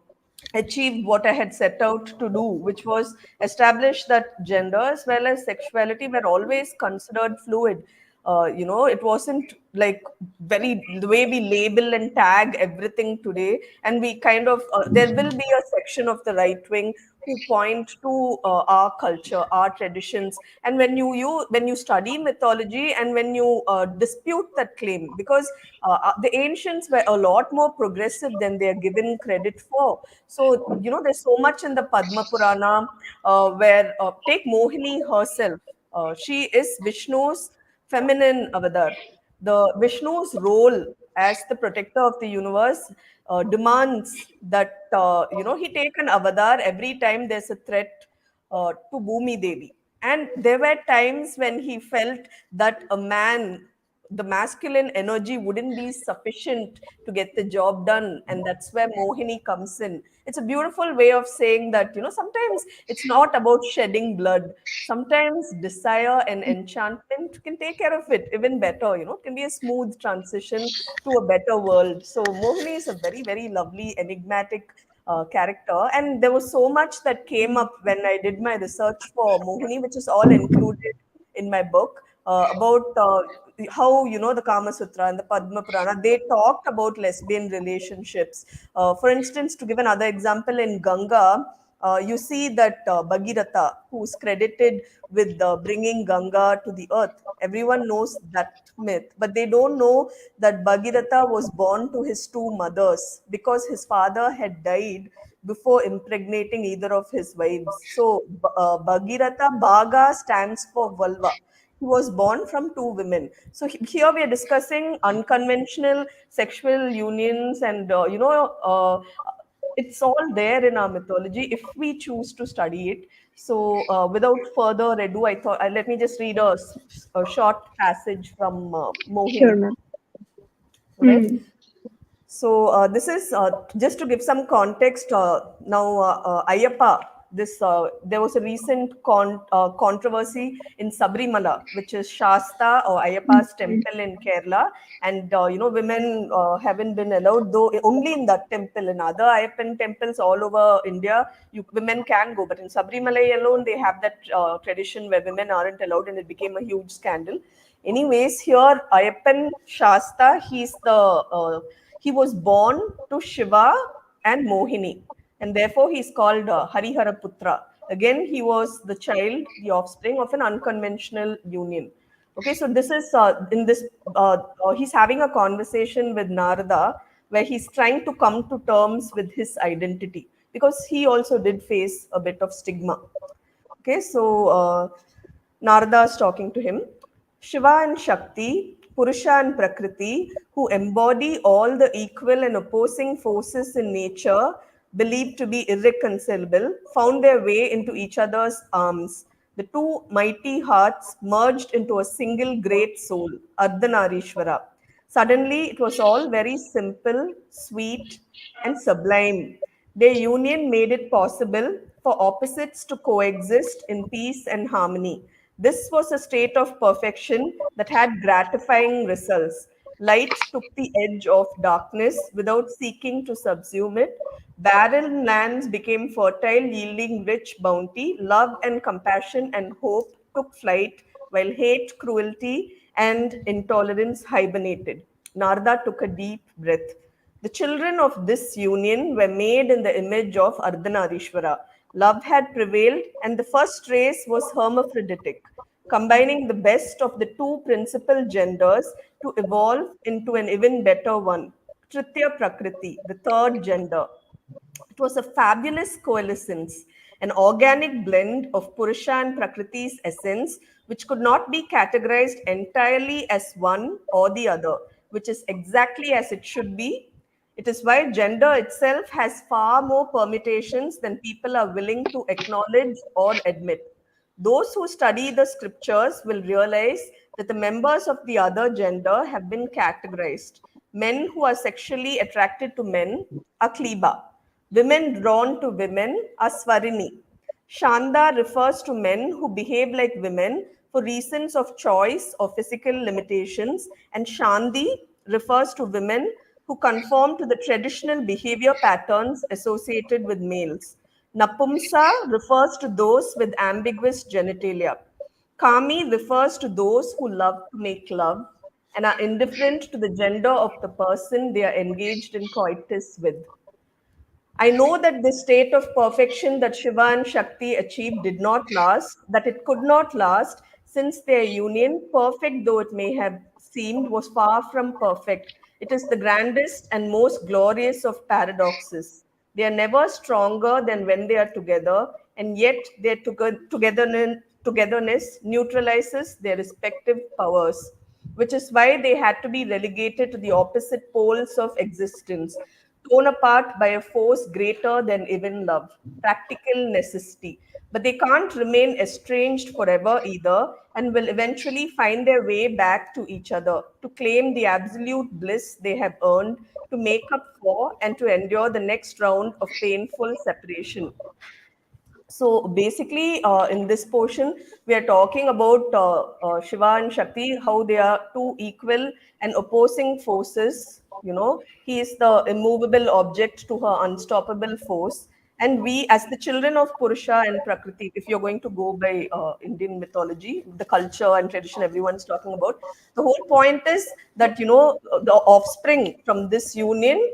achieve what I had set out to do, which was establish that gender as well as sexuality were always considered fluid. It wasn't like very the way we label and tag everything today. And we kind of, there will be a section of the right wing who point to our culture, our traditions. And when you study mythology and when you dispute that claim, because the ancients were a lot more progressive than they are given credit for. So there's so much in the Padma Purana where take Mohini herself. She is Vishnu's feminine avatar. The Vishnu's role as the protector of the universe demands that he take an avatar every time there's a threat to Bhumi Devi. And there were times when he felt that the masculine energy wouldn't be sufficient to get the job done. And that's where Mohini comes in. It's a beautiful way of saying that, sometimes it's not about shedding blood. Sometimes desire and enchantment can take care of it even better, it can be a smooth transition to a better world. So Mohini is a very, very lovely, enigmatic character. And there was so much that came up when I did my research for Mohini, which is all included in my book, about how the Kama Sutra and the Padma Purana, they talked about lesbian relationships. For instance, to give another example, in Ganga, you see that Bhagirath, who's credited with bringing Ganga to the earth. Everyone knows that myth, but they don't know that Bhagirath was born to his two mothers because his father had died before impregnating either of his wives. So, Bhagirath, Bhaga stands for vulva. He was born from two women. So here we are discussing unconventional sexual unions, and it's all there in our mythology if we choose to study it. So without further ado, I thought let me just read a short passage from Sure, Mohini. ma'am. Right. Hmm. So this is just to give some context. Now Ayyappa, there was a recent controversy in Sabrimala, which is Shasta or Ayyappa's temple in Kerala, and women haven't been allowed, though only in that temple. In other Ayyappan temples all over India, women can go, but in Sabrimala alone, they have that tradition where women aren't allowed, and it became a huge scandal. Anyways, here Ayyappan Shasta, he was born to Shiva and Mohini, and therefore he's called Harihara Putra. Again, he was the child, the offspring of an unconventional union. Okay, so this is in this he's having a conversation with Narada where he's trying to come to terms with his identity because he also did face a bit of stigma. Okay, so Narada is talking to him. Shiva and Shakti, Purusha and Prakriti, who embody all the equal and opposing forces in nature, believed to be irreconcilable, found their way into each other's arms. The two mighty hearts merged into a single great soul, Ardhanarishwara. Suddenly, it was all very simple, sweet, and sublime. Their union made it possible for opposites to coexist in peace and harmony. This was a state of perfection that had gratifying results. Light took the edge of darkness without seeking to subsume it. Barren lands became fertile, yielding rich bounty. Love and compassion and hope took flight, while hate, cruelty, and intolerance hibernated. Narada took a deep breath. The children of this union were made in the image of Ardhanarishwara. Love had prevailed, and the first race was hermaphroditic, combining the best of the two principal genders to evolve into an even better one, Tritya Prakriti, the third gender. It was a fabulous coalescence, an organic blend of Purusha and Prakriti's essence, which could not be categorized entirely as one or the other, which is exactly as it should be. It is why gender itself has far more permutations than people are willing to acknowledge or admit. Those who study the scriptures will realize that the members of the other gender have been categorized. Men who are sexually attracted to men are Kleba. Women drawn to women are Swarini. Shanda refers to men who behave like women for reasons of choice or physical limitations, and Shandi refers to women who conform to the traditional behavior patterns associated with males. Napumsa refers to those with ambiguous genitalia. Kami refers to those who love to make love and are indifferent to the gender of the person they are engaged in coitus with. I know that the state of perfection that Shiva and Shakti achieved did not last, that it could not last, since their union, perfect though it may have seemed, was far from perfect. It is the grandest and most glorious of paradoxes. They are never stronger than when they are together, and yet their togetherness neutralizes their respective powers, which is why they had to be relegated to the opposite poles of existence, torn apart by a force greater than even love, practical necessity. But they can't remain estranged forever either, and will eventually find their way back to each other to claim the absolute bliss they have earned, to make up for and to endure the next round of painful separation. So basically, in this portion, we are talking about Shiva and Shakti, how they are two equal and opposing forces. He is the immovable object to her unstoppable force. And we, as the children of Purusha and Prakriti, if you're going to go by Indian mythology, the culture and tradition everyone's talking about, the whole point is that, the offspring from this union,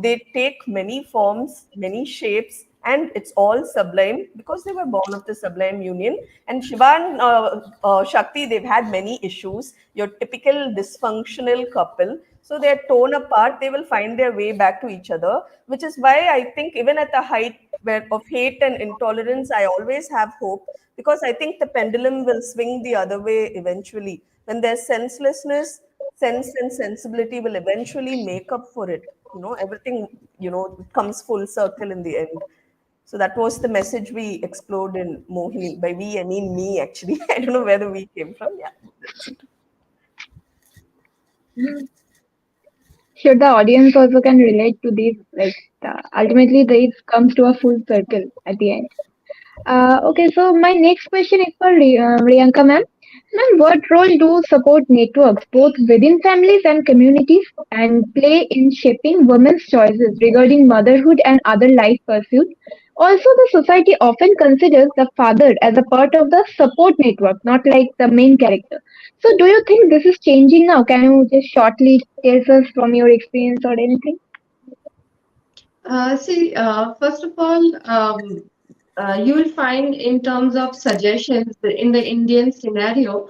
they take many forms, many shapes, and it's all sublime because they were born of the sublime union. And Shiva and Shakti, they've had many issues, your typical dysfunctional couple, so they're torn apart, they will find their way back to each other, which is why I think even at the height of hate and intolerance, I always have hope, because I think the pendulum will swing the other way eventually. When there's senselessness, sense and sensibility will eventually make up for it. Everything, comes full circle in the end. So that was the message we explored in Mohini. By we, I mean me, actually. I don't know where the we came from. Yeah, that's it. Sure, the audience also can relate to this. Like ultimately, this comes to a full circle at the end. Okay, so my next question is for Rianka ma'am. Ma'am, what role do support networks, both within families and communities, and play in shaping women's choices regarding motherhood and other life pursuits? Also, the society often considers the father as a part of the support network, not like the main character. So, do you think this is changing now? Can you just shortly tell us from your experience or anything? First of all, you will find in terms of suggestions in the Indian scenario,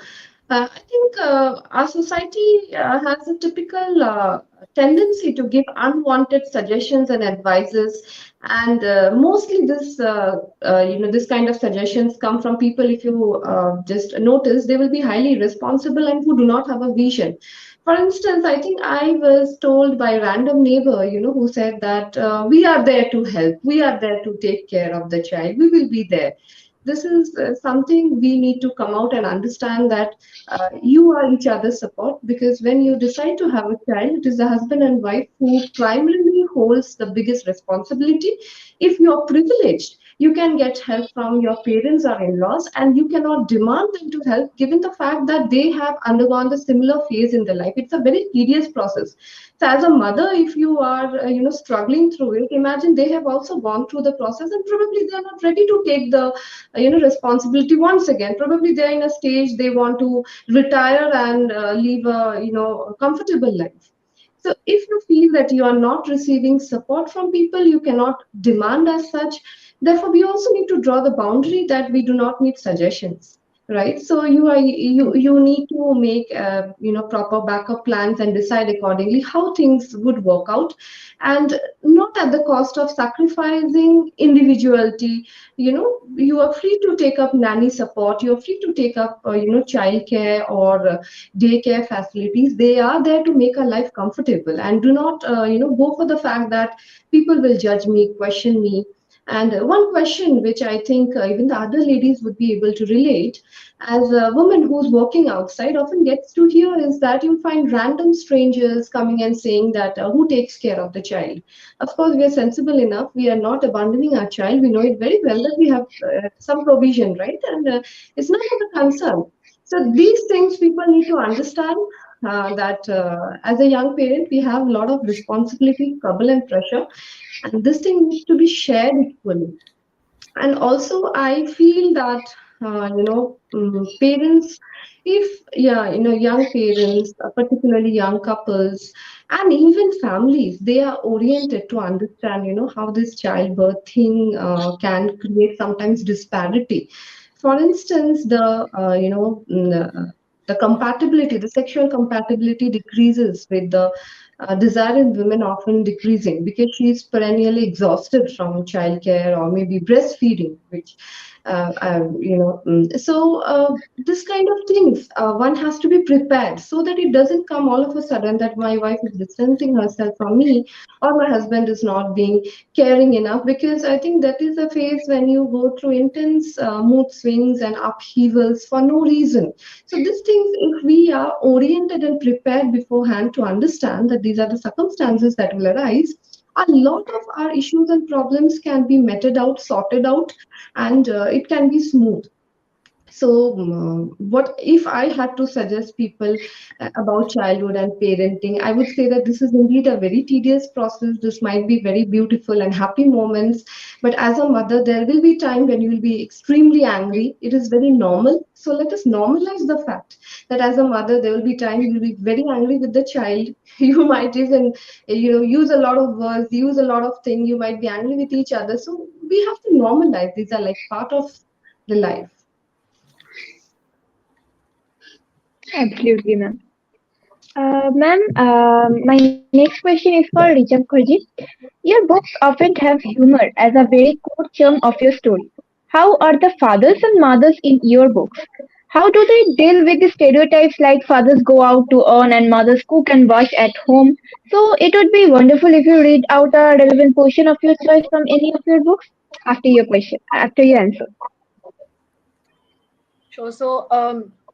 I think our society has a typical tendency to give unwanted suggestions and advices, and mostly this kind of suggestions come from people. If you just notice, they will be highly responsible and who do not have a vision. For instance, I think I was told by a random neighbor, who said that we are there to help, we are there to take care of the child, we will be there. This is something we need to come out and understand that you are each other's support, because when you decide to have a child, it is the husband and wife who primarily holds the biggest responsibility. If you are privileged, you can get help from your parents or in-laws, and you cannot demand them to help given the fact that they have undergone the similar phase in their life. It's a very tedious process. So as a mother, if you are struggling through it, imagine they have also gone through the process, and probably they are not ready to take the responsibility once again. Probably they are in a stage they want to retire and live a a comfortable life. So if you feel that you are not receiving support from people, you cannot demand as such. Therefore, we also need to draw the boundary that we do not need suggestions, right? So you need to make proper backup plans and decide accordingly how things would work out, and not at the cost of sacrificing individuality. You are free to take up nanny support. You are free to take up childcare or daycare facilities. They are there to make our life comfortable, and do not go for the fact that people will judge me, question me. And one question which I think even the other ladies would be able to relate, as a woman who's working outside often gets to hear, is that you find random strangers coming and saying that who takes care of the child. Of course, we are sensible enough. We are not abandoning our child. We know it very well that we have some provision, right? And it's not of a concern. So these things people need to understand, that as a young parent, we have a lot of responsibility, trouble, and pressure, and this thing needs to be shared equally. And also, I feel that parents, if yeah, young parents, particularly young couples, and even families, they are oriented to understand how this childbirth thing can create sometimes disparity. For instance, the compatibility, the sexual compatibility decreases with the desire in women often decreasing because she is perennially exhausted from childcare or maybe breastfeeding, which this kind of things, one has to be prepared so that it doesn't come all of a sudden that my wife is distancing herself from me, or my husband is not being caring enough, because I think that is a phase when you go through intense mood swings and upheavals for no reason. So these things, if we are oriented and prepared beforehand to understand that these are the circumstances that will arise, a lot of our issues and problems can be meted out, sorted out, and it can be smooth. So, what if I had to suggest people about childhood and parenting? I would say that this is indeed a very tedious process. This might be very beautiful and happy moments, but as a mother, there will be time when you will be extremely angry. It is very normal. So let us normalize the fact that as a mother, there will be time you will be very angry with the child. You might even, use a lot of words, use a lot of things. You might be angry with each other. So we have to normalize. These are like part of the life. Absolutely, ma'am. Ma'am, my next question is for Richa Mukherjee. Your books often have humor as a very core term of your story. How are the fathers and mothers in your books? How do they deal with the stereotypes like fathers go out to earn and mothers cook and wash at home? So it would be wonderful if you read out a relevant portion of your choice from any of your books after your answer. Sure. So,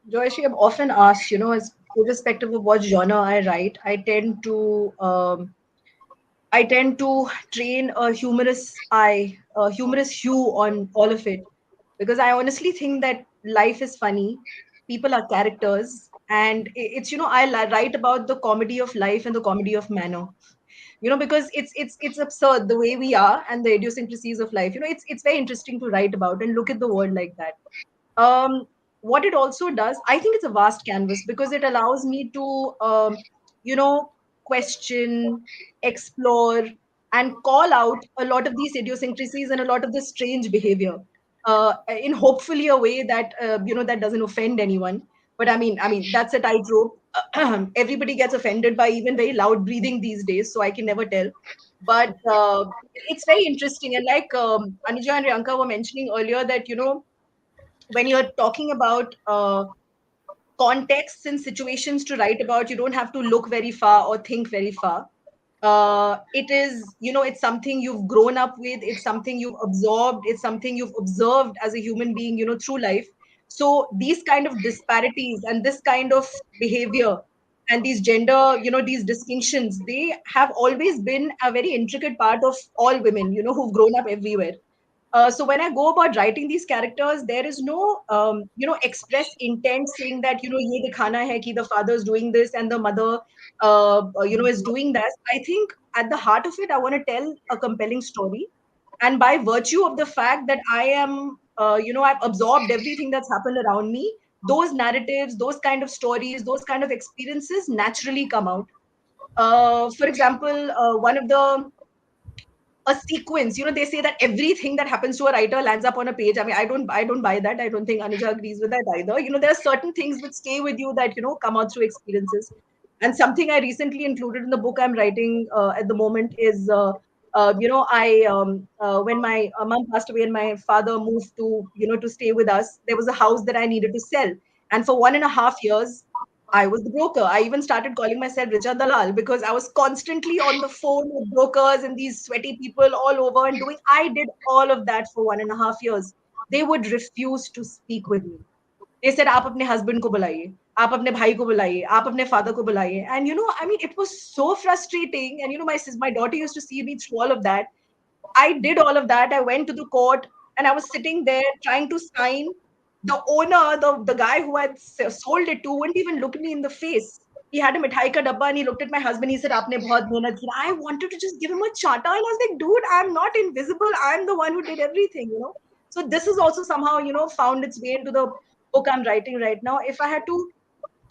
Joyashree, I'm often asked, as irrespective of what genre I write, I tend to train a humorous hue on all of it. because I honestly think that life is funny. People are characters, and it's write about the comedy of life and the comedy of manner. Because it's absurd the way we are and the idiosyncrasies of life. It's very interesting to write about and look at the world like that. um, what it also does, I think it's a vast canvas because it allows me to, you know, question, explore, and call out a lot of these idiosyncrasies and a lot of this strange behavior, in hopefully a way that that doesn't offend anyone. But I mean that's a tightrope. Everybody gets offended by even very loud breathing these days, so I can never tell. But it's very interesting, and like Anuja and Rianka were mentioning earlier, that when you're talking about contexts and situations to write about, you don't have to look very far or think very far. It is, it's something you've grown up with, it's something you've absorbed, it's something you've observed as a human being, through life. So these kind of disparities and this kind of behavior and these gender, these distinctions, they have always been a very intricate part of all women, who've grown up everywhere. So when I go about writing these characters, there is no, express intent saying that, ye dikhana hai ki the father is doing this and the mother, is doing that. I think at the heart of it, I want to tell a compelling story. And by virtue of the fact that I am, I've absorbed everything that's happened around me, those narratives, those kind of stories, those kind of experiences naturally come out. For example, one of the a sequence. They say that everything that happens to a writer lands up on a page. I don't buy that. I don't think Anuja agrees with that either. There are certain things which stay with you that come out through experiences. And something I recently included in the book I'm writing at the moment is, I when my mom passed away and my father moved to stay with us, there was a house that I needed to sell, and for 1.5 years I was the broker. I even started calling myself Richa Dalal because I was constantly on the phone with brokers and these sweaty people all over and doing. I did all of that for 1.5 years. They would refuse to speak with me. They said, "आप अपने husband को बुलाइए, आप अपने भाई को बुलाइए, आप अपने father को बुलाइए." And it was so frustrating. And my daughter used to see me through all of that. I did all of that. I went to the court and I was sitting there trying to sign. The owner, the guy who had sold it to, wouldn't even look me in the face. He had a mithai ka dabba and he looked at my husband. He said, "Aapne bahut mehnat ki." I wanted to just give him a chata. And I was like, dude, I'm not invisible. I'm the one who did everything. So this is also somehow, found its way into the book I'm writing right now. If I had to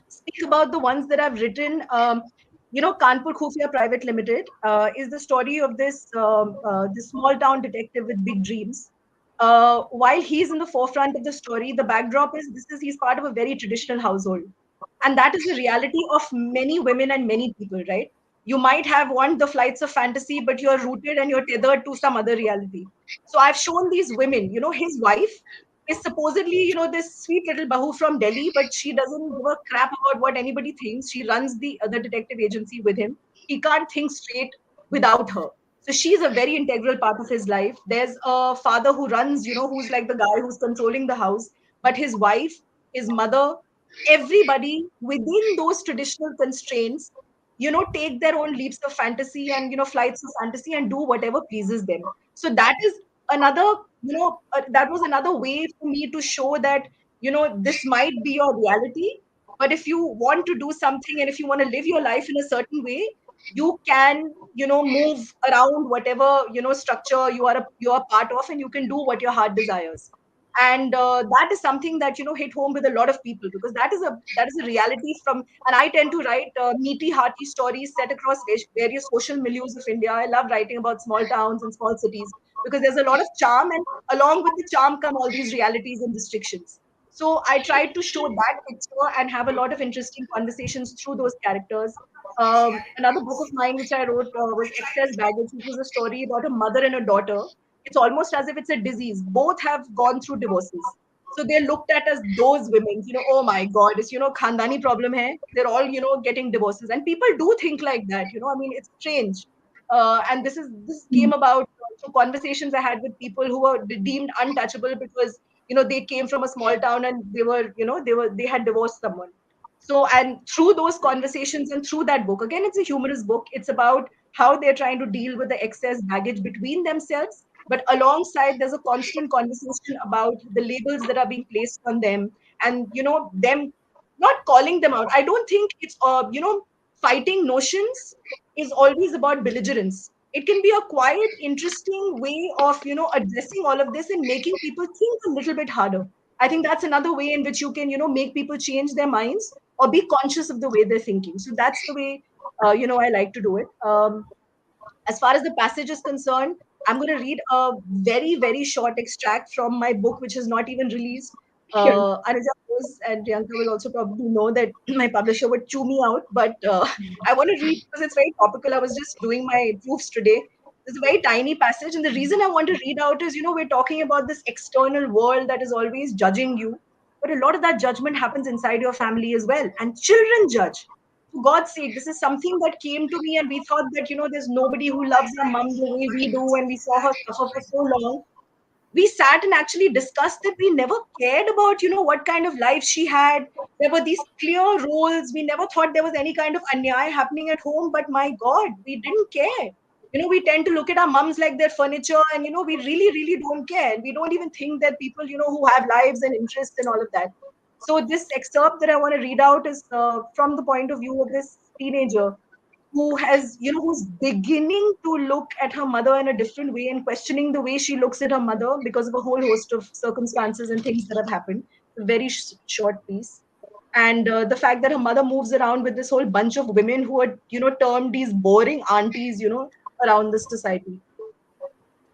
speak about the ones that I've written, Kanpur Khufia Private Limited is the story of this small town detective with big dreams. While he's in the forefront of the story, the backdrop is he's part of a very traditional household, and that is the reality of many women and many people, right? You might have won the flights of fantasy, but you're rooted and you're tethered to some other reality. So I've shown these women, his wife is supposedly, this sweet little bahu from Delhi, but she doesn't give a crap about what anybody thinks. She runs the other detective agency with him. He can't think straight without her. So she's a very integral part of his life. There's a father who runs, who's like the guy who's controlling the house, but his wife, his mother, everybody within those traditional constraints, take their own leaps of fantasy and, flights of fantasy and do whatever pleases them. So that is another, that was another way for me to show that, this might be your reality. But if you want to do something and if you want to live your life in a certain way, you can, move around whatever, structure you are part of, and you can do what your heart desires. And that is something that hit home with a lot of people, because that is a reality from. And I tend to write meaty hearty stories set across various social milieux of India. I love writing about small towns and small cities because there's a lot of charm, and along with the charm come all these realities and restrictions. So I tried to show that picture and have a lot of interesting conversations through those characters. Another book of mine which I wrote was Excess Baggage, which was a story about a mother and a daughter. It's almost as if it's a disease. Both have gone through divorces. So they're looked at as those women, oh my God, it's, khandani problem hai. They're all, getting divorces. And people do think like that, it's strange. And this came about through conversations I had with people who were deemed untouchable because, they came from a small town and they had divorced someone. So, and through those conversations and through that book, again, it's a humorous book. It's about how they're trying to deal with the excess baggage between themselves But alongside, there's a constant conversation about the labels that are being placed on them, and them not calling them out. I don't think it's fighting notions is always about belligerence. It can be a quiet, interesting way of addressing all of this and making people think a little bit harder. I think that's another way in which you can make people change their minds or be conscious of the way they're thinking. So that's the way I like to do it. As far as the passage is concerned, I'm going to read a very, very short extract from my book, which is not even released. Sure. Anuja knows, and Rianka will also probably know that my publisher would chew me out, but I want to read because it's very topical. I was just doing my proofs today. It's a very tiny passage, and the reason I want to read out is, we're talking about this external world that is always judging you, but a lot of that judgment happens inside your family as well, and children judge. For God's sake, this is something that came to me, and we thought that, there's nobody who loves our mom the way we do, and we saw her suffer for so long. We sat and actually discussed that we never cared about, what kind of life she had. There were these clear roles. We never thought there was any kind of anyay happening at home, but my God, we didn't care. We tend to look at our mums like they're furniture, and, we really, really don't care. We don't even think that people, who have lives and interests and all of that. So this excerpt that I want to read out is from the point of view of this teenager who has, who's beginning to look at her mother in a different way and questioning the way she looks at her mother because of a whole host of circumstances and things that have happened. A very short piece. And the fact that her mother moves around with this whole bunch of women who are, termed these boring aunties, around this society.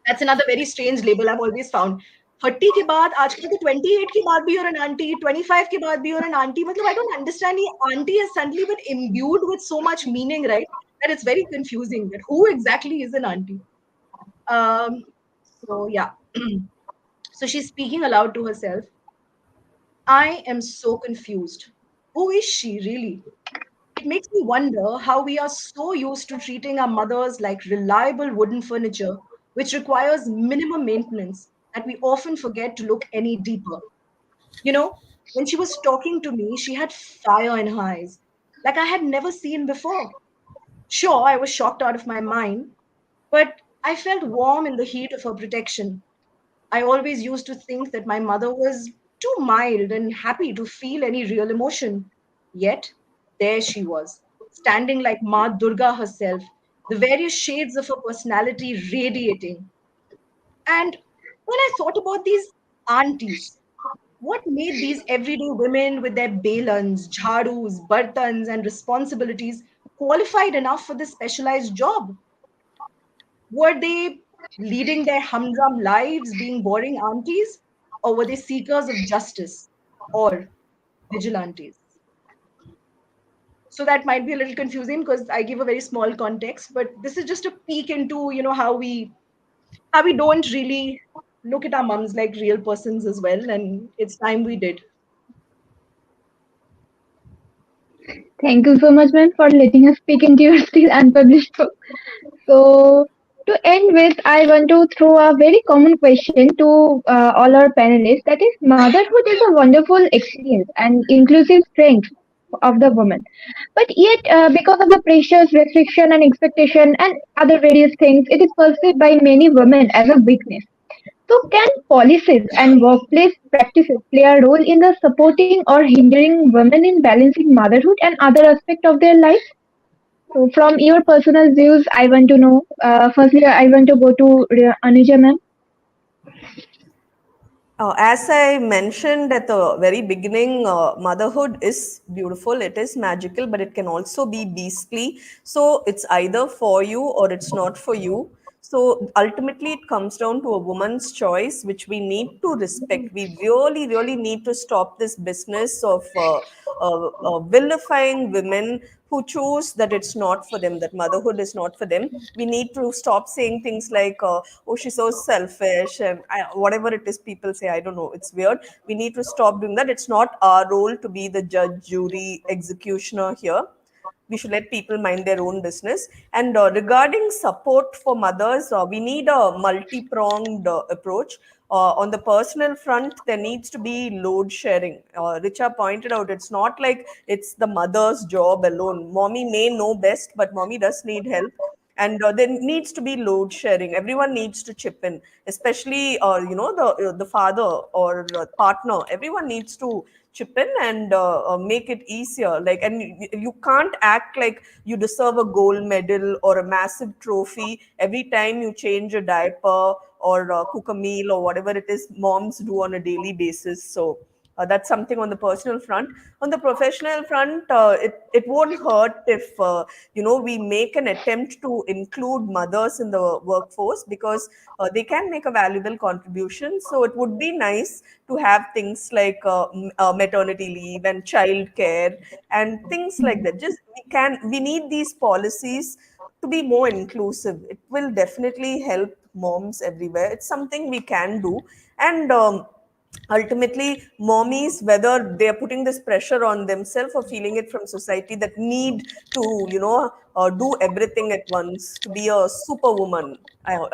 That's another very strange label I've always found. 30 के बाद आजकल तो 28 के बाद भी you're an auntie, 25 के बाद भी you're an auntie. मतलब I don't understand. ये auntie has suddenly been imbued with so much meaning, right? That it's very confusing. That who exactly is an auntie? So yeah. So she's speaking aloud to herself. I am so confused. Who is she really? It makes me wonder how we are so used to treating our mothers like reliable wooden furniture, which requires minimum maintenance, that we often forget to look any deeper. You know, when she was talking to me, she had fire in her eyes, like I had never seen before. Sure, I was shocked out of my mind, but I felt warm in the heat of her protection. I always used to think that my mother was too mild and happy to feel any real emotion. Yet, there she was, standing like Ma Durga herself, the various shades of her personality radiating. And when I thought about these aunties, what made these everyday women with their balans, jharus, bartans, and responsibilities qualified enough for this specialized job? Were they leading their humdrum lives, being boring aunties, or were they seekers of justice or vigilantes? So that might be a little confusing because I give a very small context, but this is just a peek into how we don't really look at our mums like real persons as well, and it's time we did. Thank you so much, ma'am, for letting us speak into your still unpublished book. So, to end with, I want to throw a very common question to all our panelists. That is, motherhood is a wonderful experience and inclusive strength of the woman. But yet, because of the pressures, restriction, and expectation, and other various things, it is perceived by many women as a weakness. So, can policies and workplace practices play a role in the supporting or hindering women in balancing motherhood and other aspects of their life? So, from your personal views, I want to know. Firstly, I want to go to Anuja, ma'am. As I mentioned at the very beginning, motherhood is beautiful, it is magical, but it can also be beastly. So it's either for you or it's not for you. So ultimately, it comes down to a woman's choice, which we need to respect. We really, really need to stop this business of vilifying women who choose that it's not for them, that motherhood is not for them. We need to stop saying things like, oh, she's so selfish, and whatever it is people say, I don't know, it's weird. We need to stop doing that. It's not our role to be the judge, jury, executioner here. We should let people mind their own business. And regarding support for mothers, we need a multi-pronged approach. On the personal front, there needs to be load sharing. Richa pointed out, it's not like it's the mother's job alone. Mommy may know best, but mommy does need help. and there needs to be load sharing. Everyone needs to chip in, especially the father or partner. Everyone needs to chip in and make it easier. Like, and you can't act like you deserve a gold medal or a massive trophy every time you change a diaper or cook a meal or whatever it is moms do on a daily basis. So that's something on the personal front. On the professional front, it won't hurt if we make an attempt to include mothers in the workforce, because they can make a valuable contribution. So it would be nice to have things like maternity leave and childcare and things like that. Just we need these policies to be more inclusive. It will definitely help moms everywhere. It's something we can do. And ultimately, mommies, whether they're putting this pressure on themselves or feeling it from society, that need to do everything at once, to be a superwoman,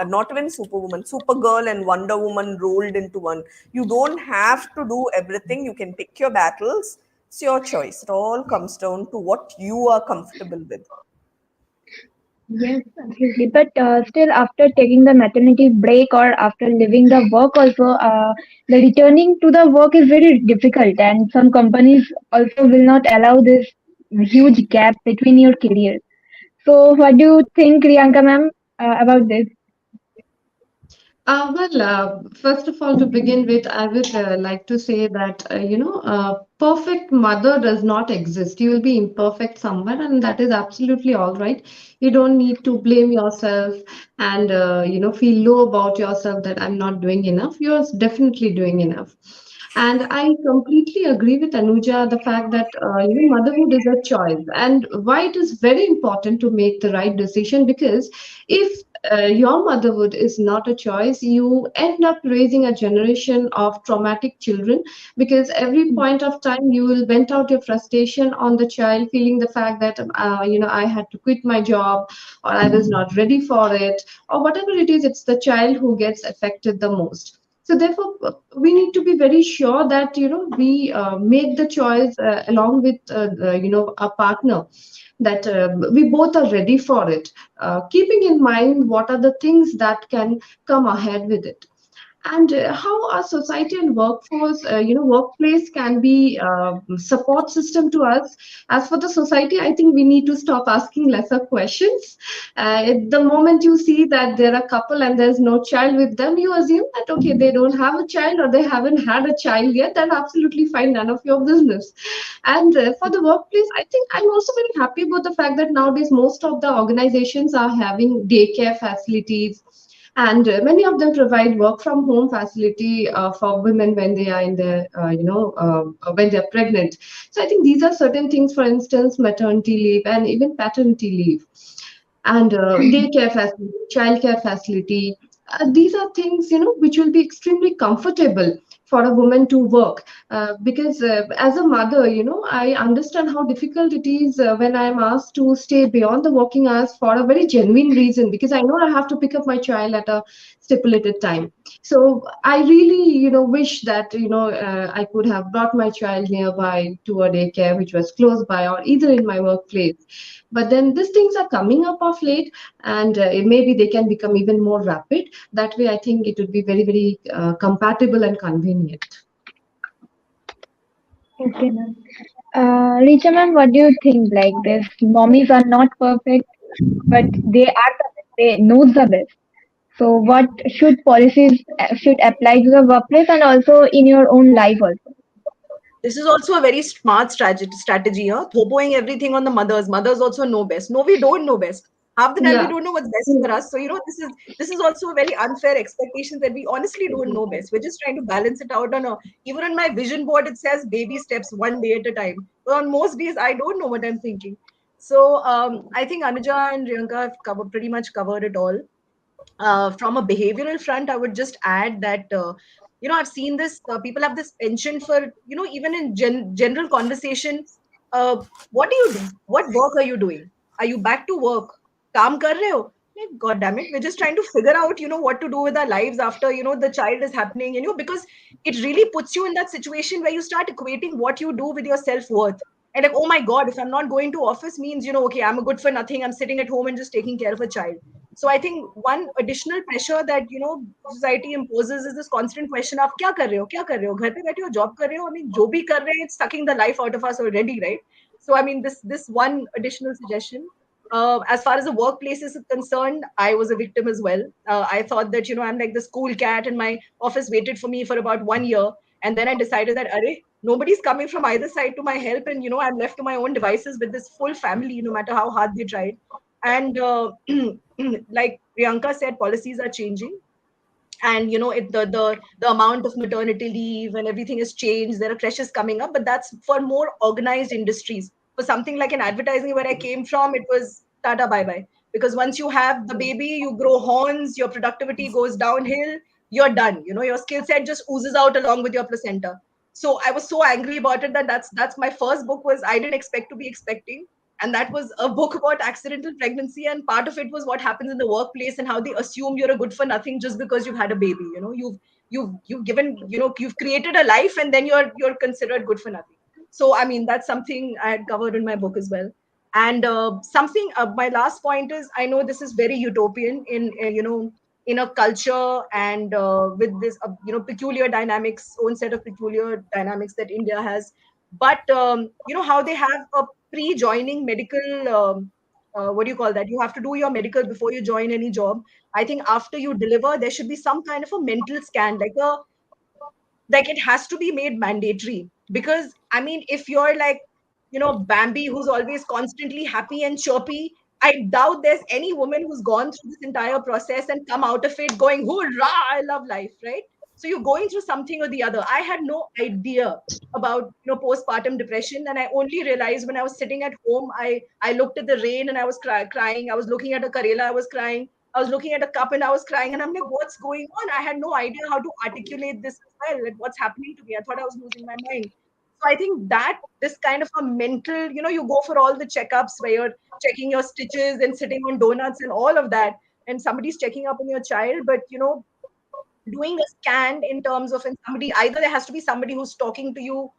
not even superwoman, supergirl and Wonder Woman rolled into one. You don't have to do everything. You can pick your battles. It's your choice. It all comes down to what you are comfortable with. Yes, absolutely. But still, after taking the maternity break or after leaving the work, also the returning to the work is very difficult, and some companies also will not allow this huge gap between your careers. So, what do you think, Rianka ma'am, about this? First of all, to begin with, I would like to say that, perfect mother does not exist. You will be imperfect somewhere, and that is absolutely all right. You don't need to blame yourself and, feel low about yourself that I'm not doing enough. You're definitely doing enough. And I completely agree with Anuja, the fact that, motherhood is a choice, and why it is very important to make the right decision, because if your motherhood is not a choice, you end up raising a generation of traumatic children, because every point of time you will vent out your frustration on the child, feeling the fact that, I had to quit my job, or I was not ready for it, or whatever it is, it's the child who gets affected the most. So therefore, we need to be very sure that, we make the choice along with, a partner, that we both are ready for it, keeping in mind what are the things that can come ahead with it, and how our society and workplace can be support system to us. As for the society, I think we need to stop asking lesser questions. The moment you see that there are a couple and there's no child with them, you assume that, okay, they don't have a child or they haven't had a child yet, then absolutely fine, none of your business. And for the workplace, I think I'm also very happy about the fact that nowadays most of the organizations are having daycare facilities, and many of them provide work from home facility for women when they are in their when they're pregnant. So I think these are certain things, for instance, maternity leave and even paternity leave, and daycare facility, childcare facility. These are things, which will be extremely comfortable for a woman to work, because as a mother, I understand how difficult it is when I'm asked to stay beyond the working hours for a very genuine reason, because I know I have to pick up my child at a stipulated time. So I really, wish that, I could have brought my child nearby to a daycare which was close by, or either in my workplace. But then these things are coming up of late, and maybe they can become even more rapid. That way, I think it would be very, very compatible and convenient. Okay, ma'am. Richa ma'am, what do you think? Like this, mommies are not perfect, but they are the best. They know the best. So, what should policies should apply to the workplace and also in your own life also? This is also a very smart strategy, huh? Throwing everything on the mothers. Mothers also know best. No, we don't know best. Half the time we Yeah. don't know what's best for us. So this is also a very unfair expectation that we honestly don't know best. We're just trying to balance it out on a, even on my vision board it says baby steps one day at a time. But on most days I don't know what I'm thinking. So I think Anuja and Rianka have pretty much covered it all. From a behavioral front, I would just add that I've seen this. People have this penchant for even in general conversation. Uh, what do you do? What work are you doing? Are you back to work? Kaam kar rahe ho? Like, God damn it, we're just trying to figure out what to do with our lives after the child is happening. Because it really puts you in that situation where you start equating what you do with your self worth. And like, oh my God, if I'm not going to office means, okay, I'm a good for nothing. I'm sitting at home and just taking care of a child. So I think one additional pressure that, society imposes is this constant question of kya kar rahe ho, kya kar rahe ho, ghar pe baithe ho, job kar rahe ho. I mean, jo bhi kar rahe, it's sucking the life out of us already, right? So I mean, this one additional suggestion. As far as the workplace is concerned, I was a victim as well. I thought that, I'm like the school cat, and my office waited for me for about 1 year. And then I decided that, array, nobody's coming from either side to my help. And, I'm left to my own devices with this full family, no matter how hard they tried. And like Rianka said, policies are changing, and the amount of maternity leave and everything has changed. There are pressures coming up, but that's for more organized industries. For something like an advertising where I came from, it was tata bye bye, because once you have the baby, you grow horns, your productivity goes downhill, you're done. Your skill set just oozes out along with your placenta. So I was so angry about it that that's my first book. Was I didn't expect to be expecting, and that was a book about accidental pregnancy, and part of it was what happens in the workplace and how they assume you're a good for nothing just because you've had a baby. You've given, you've created a life, and then you're considered good for nothing. So I mean, that's something I had covered in my book as well. And something my last point is, I know this is very utopian in a culture, and with this peculiar dynamics, own set of peculiar dynamics that India has. But how they have a pre-joining medical, what do you call that, you have to do your medical before you join any job. I think after you deliver, there should be some kind of a mental scan, like it has to be made mandatory. Because I mean, if you're like, Bambi, who's always constantly happy and chirpy, I doubt there's any woman who's gone through this entire process and come out of it going, hoorah, I love life, right? So you're going through something or the other. I had no idea about postpartum depression, and I only realized when I was sitting at home. I looked at the rain and I was crying. I was looking at a karela, I was crying. I was looking at a cup and I was crying, and I'm like, what's going on? I had no idea how to articulate this as well, like what's happening to me. I thought I was losing my mind. So I think that this kind of a mental, you go for all the checkups where you're checking your stitches and sitting on donuts and all of that, and somebody's checking up on your child. But doing a scan in terms of, and somebody, either there has to be somebody who's talking to you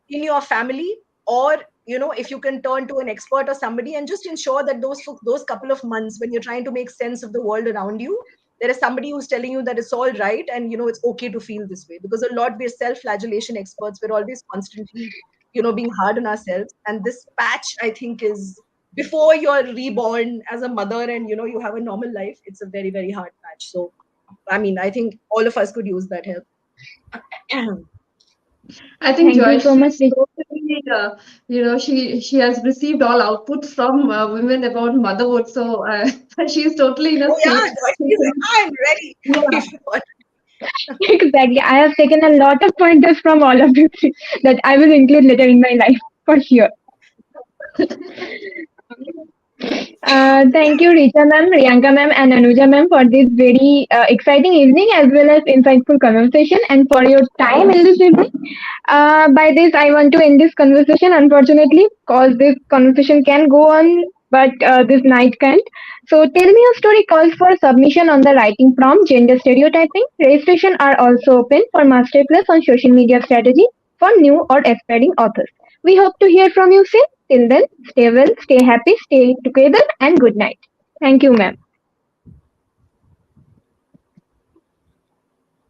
in your family, or if you can turn to an expert or somebody, and just ensure that those couple of months when you're trying to make sense of the world around you, there is somebody who's telling you that it's all right, and it's okay to feel this way. Because a lot, we're self-flagellation experts, we're always constantly being hard on ourselves. And this patch, I think, is before you're reborn as a mother, and you have a normal life, it's a very, very hard patch. So I mean, I think all of us could use that help. I think Thank you so Joyashree much, is totally, she has received all outputs from women about motherhood, so she is totally in a Oh yeah, state. she's like, I'm ready. Yeah. If you want. Exactly. I have taken a lot of pointers from all of you that I will include later in my life for sure. Thank you, Richa ma'am, Rianka ma'am, and Anuja ma'am for this very exciting evening as well as insightful conversation and for your time in this evening. By this, I want to end this conversation, unfortunately, because this conversation can go on, but this night can't. So, Tell Me Your Story calls for submission on the writing prompt Gender Stereotyping. Registration are also open for Masterclass on social media strategy for new or aspiring authors. We hope to hear from you soon. Till then, stay well, stay happy, stay together, and good night. Thank you, ma'am.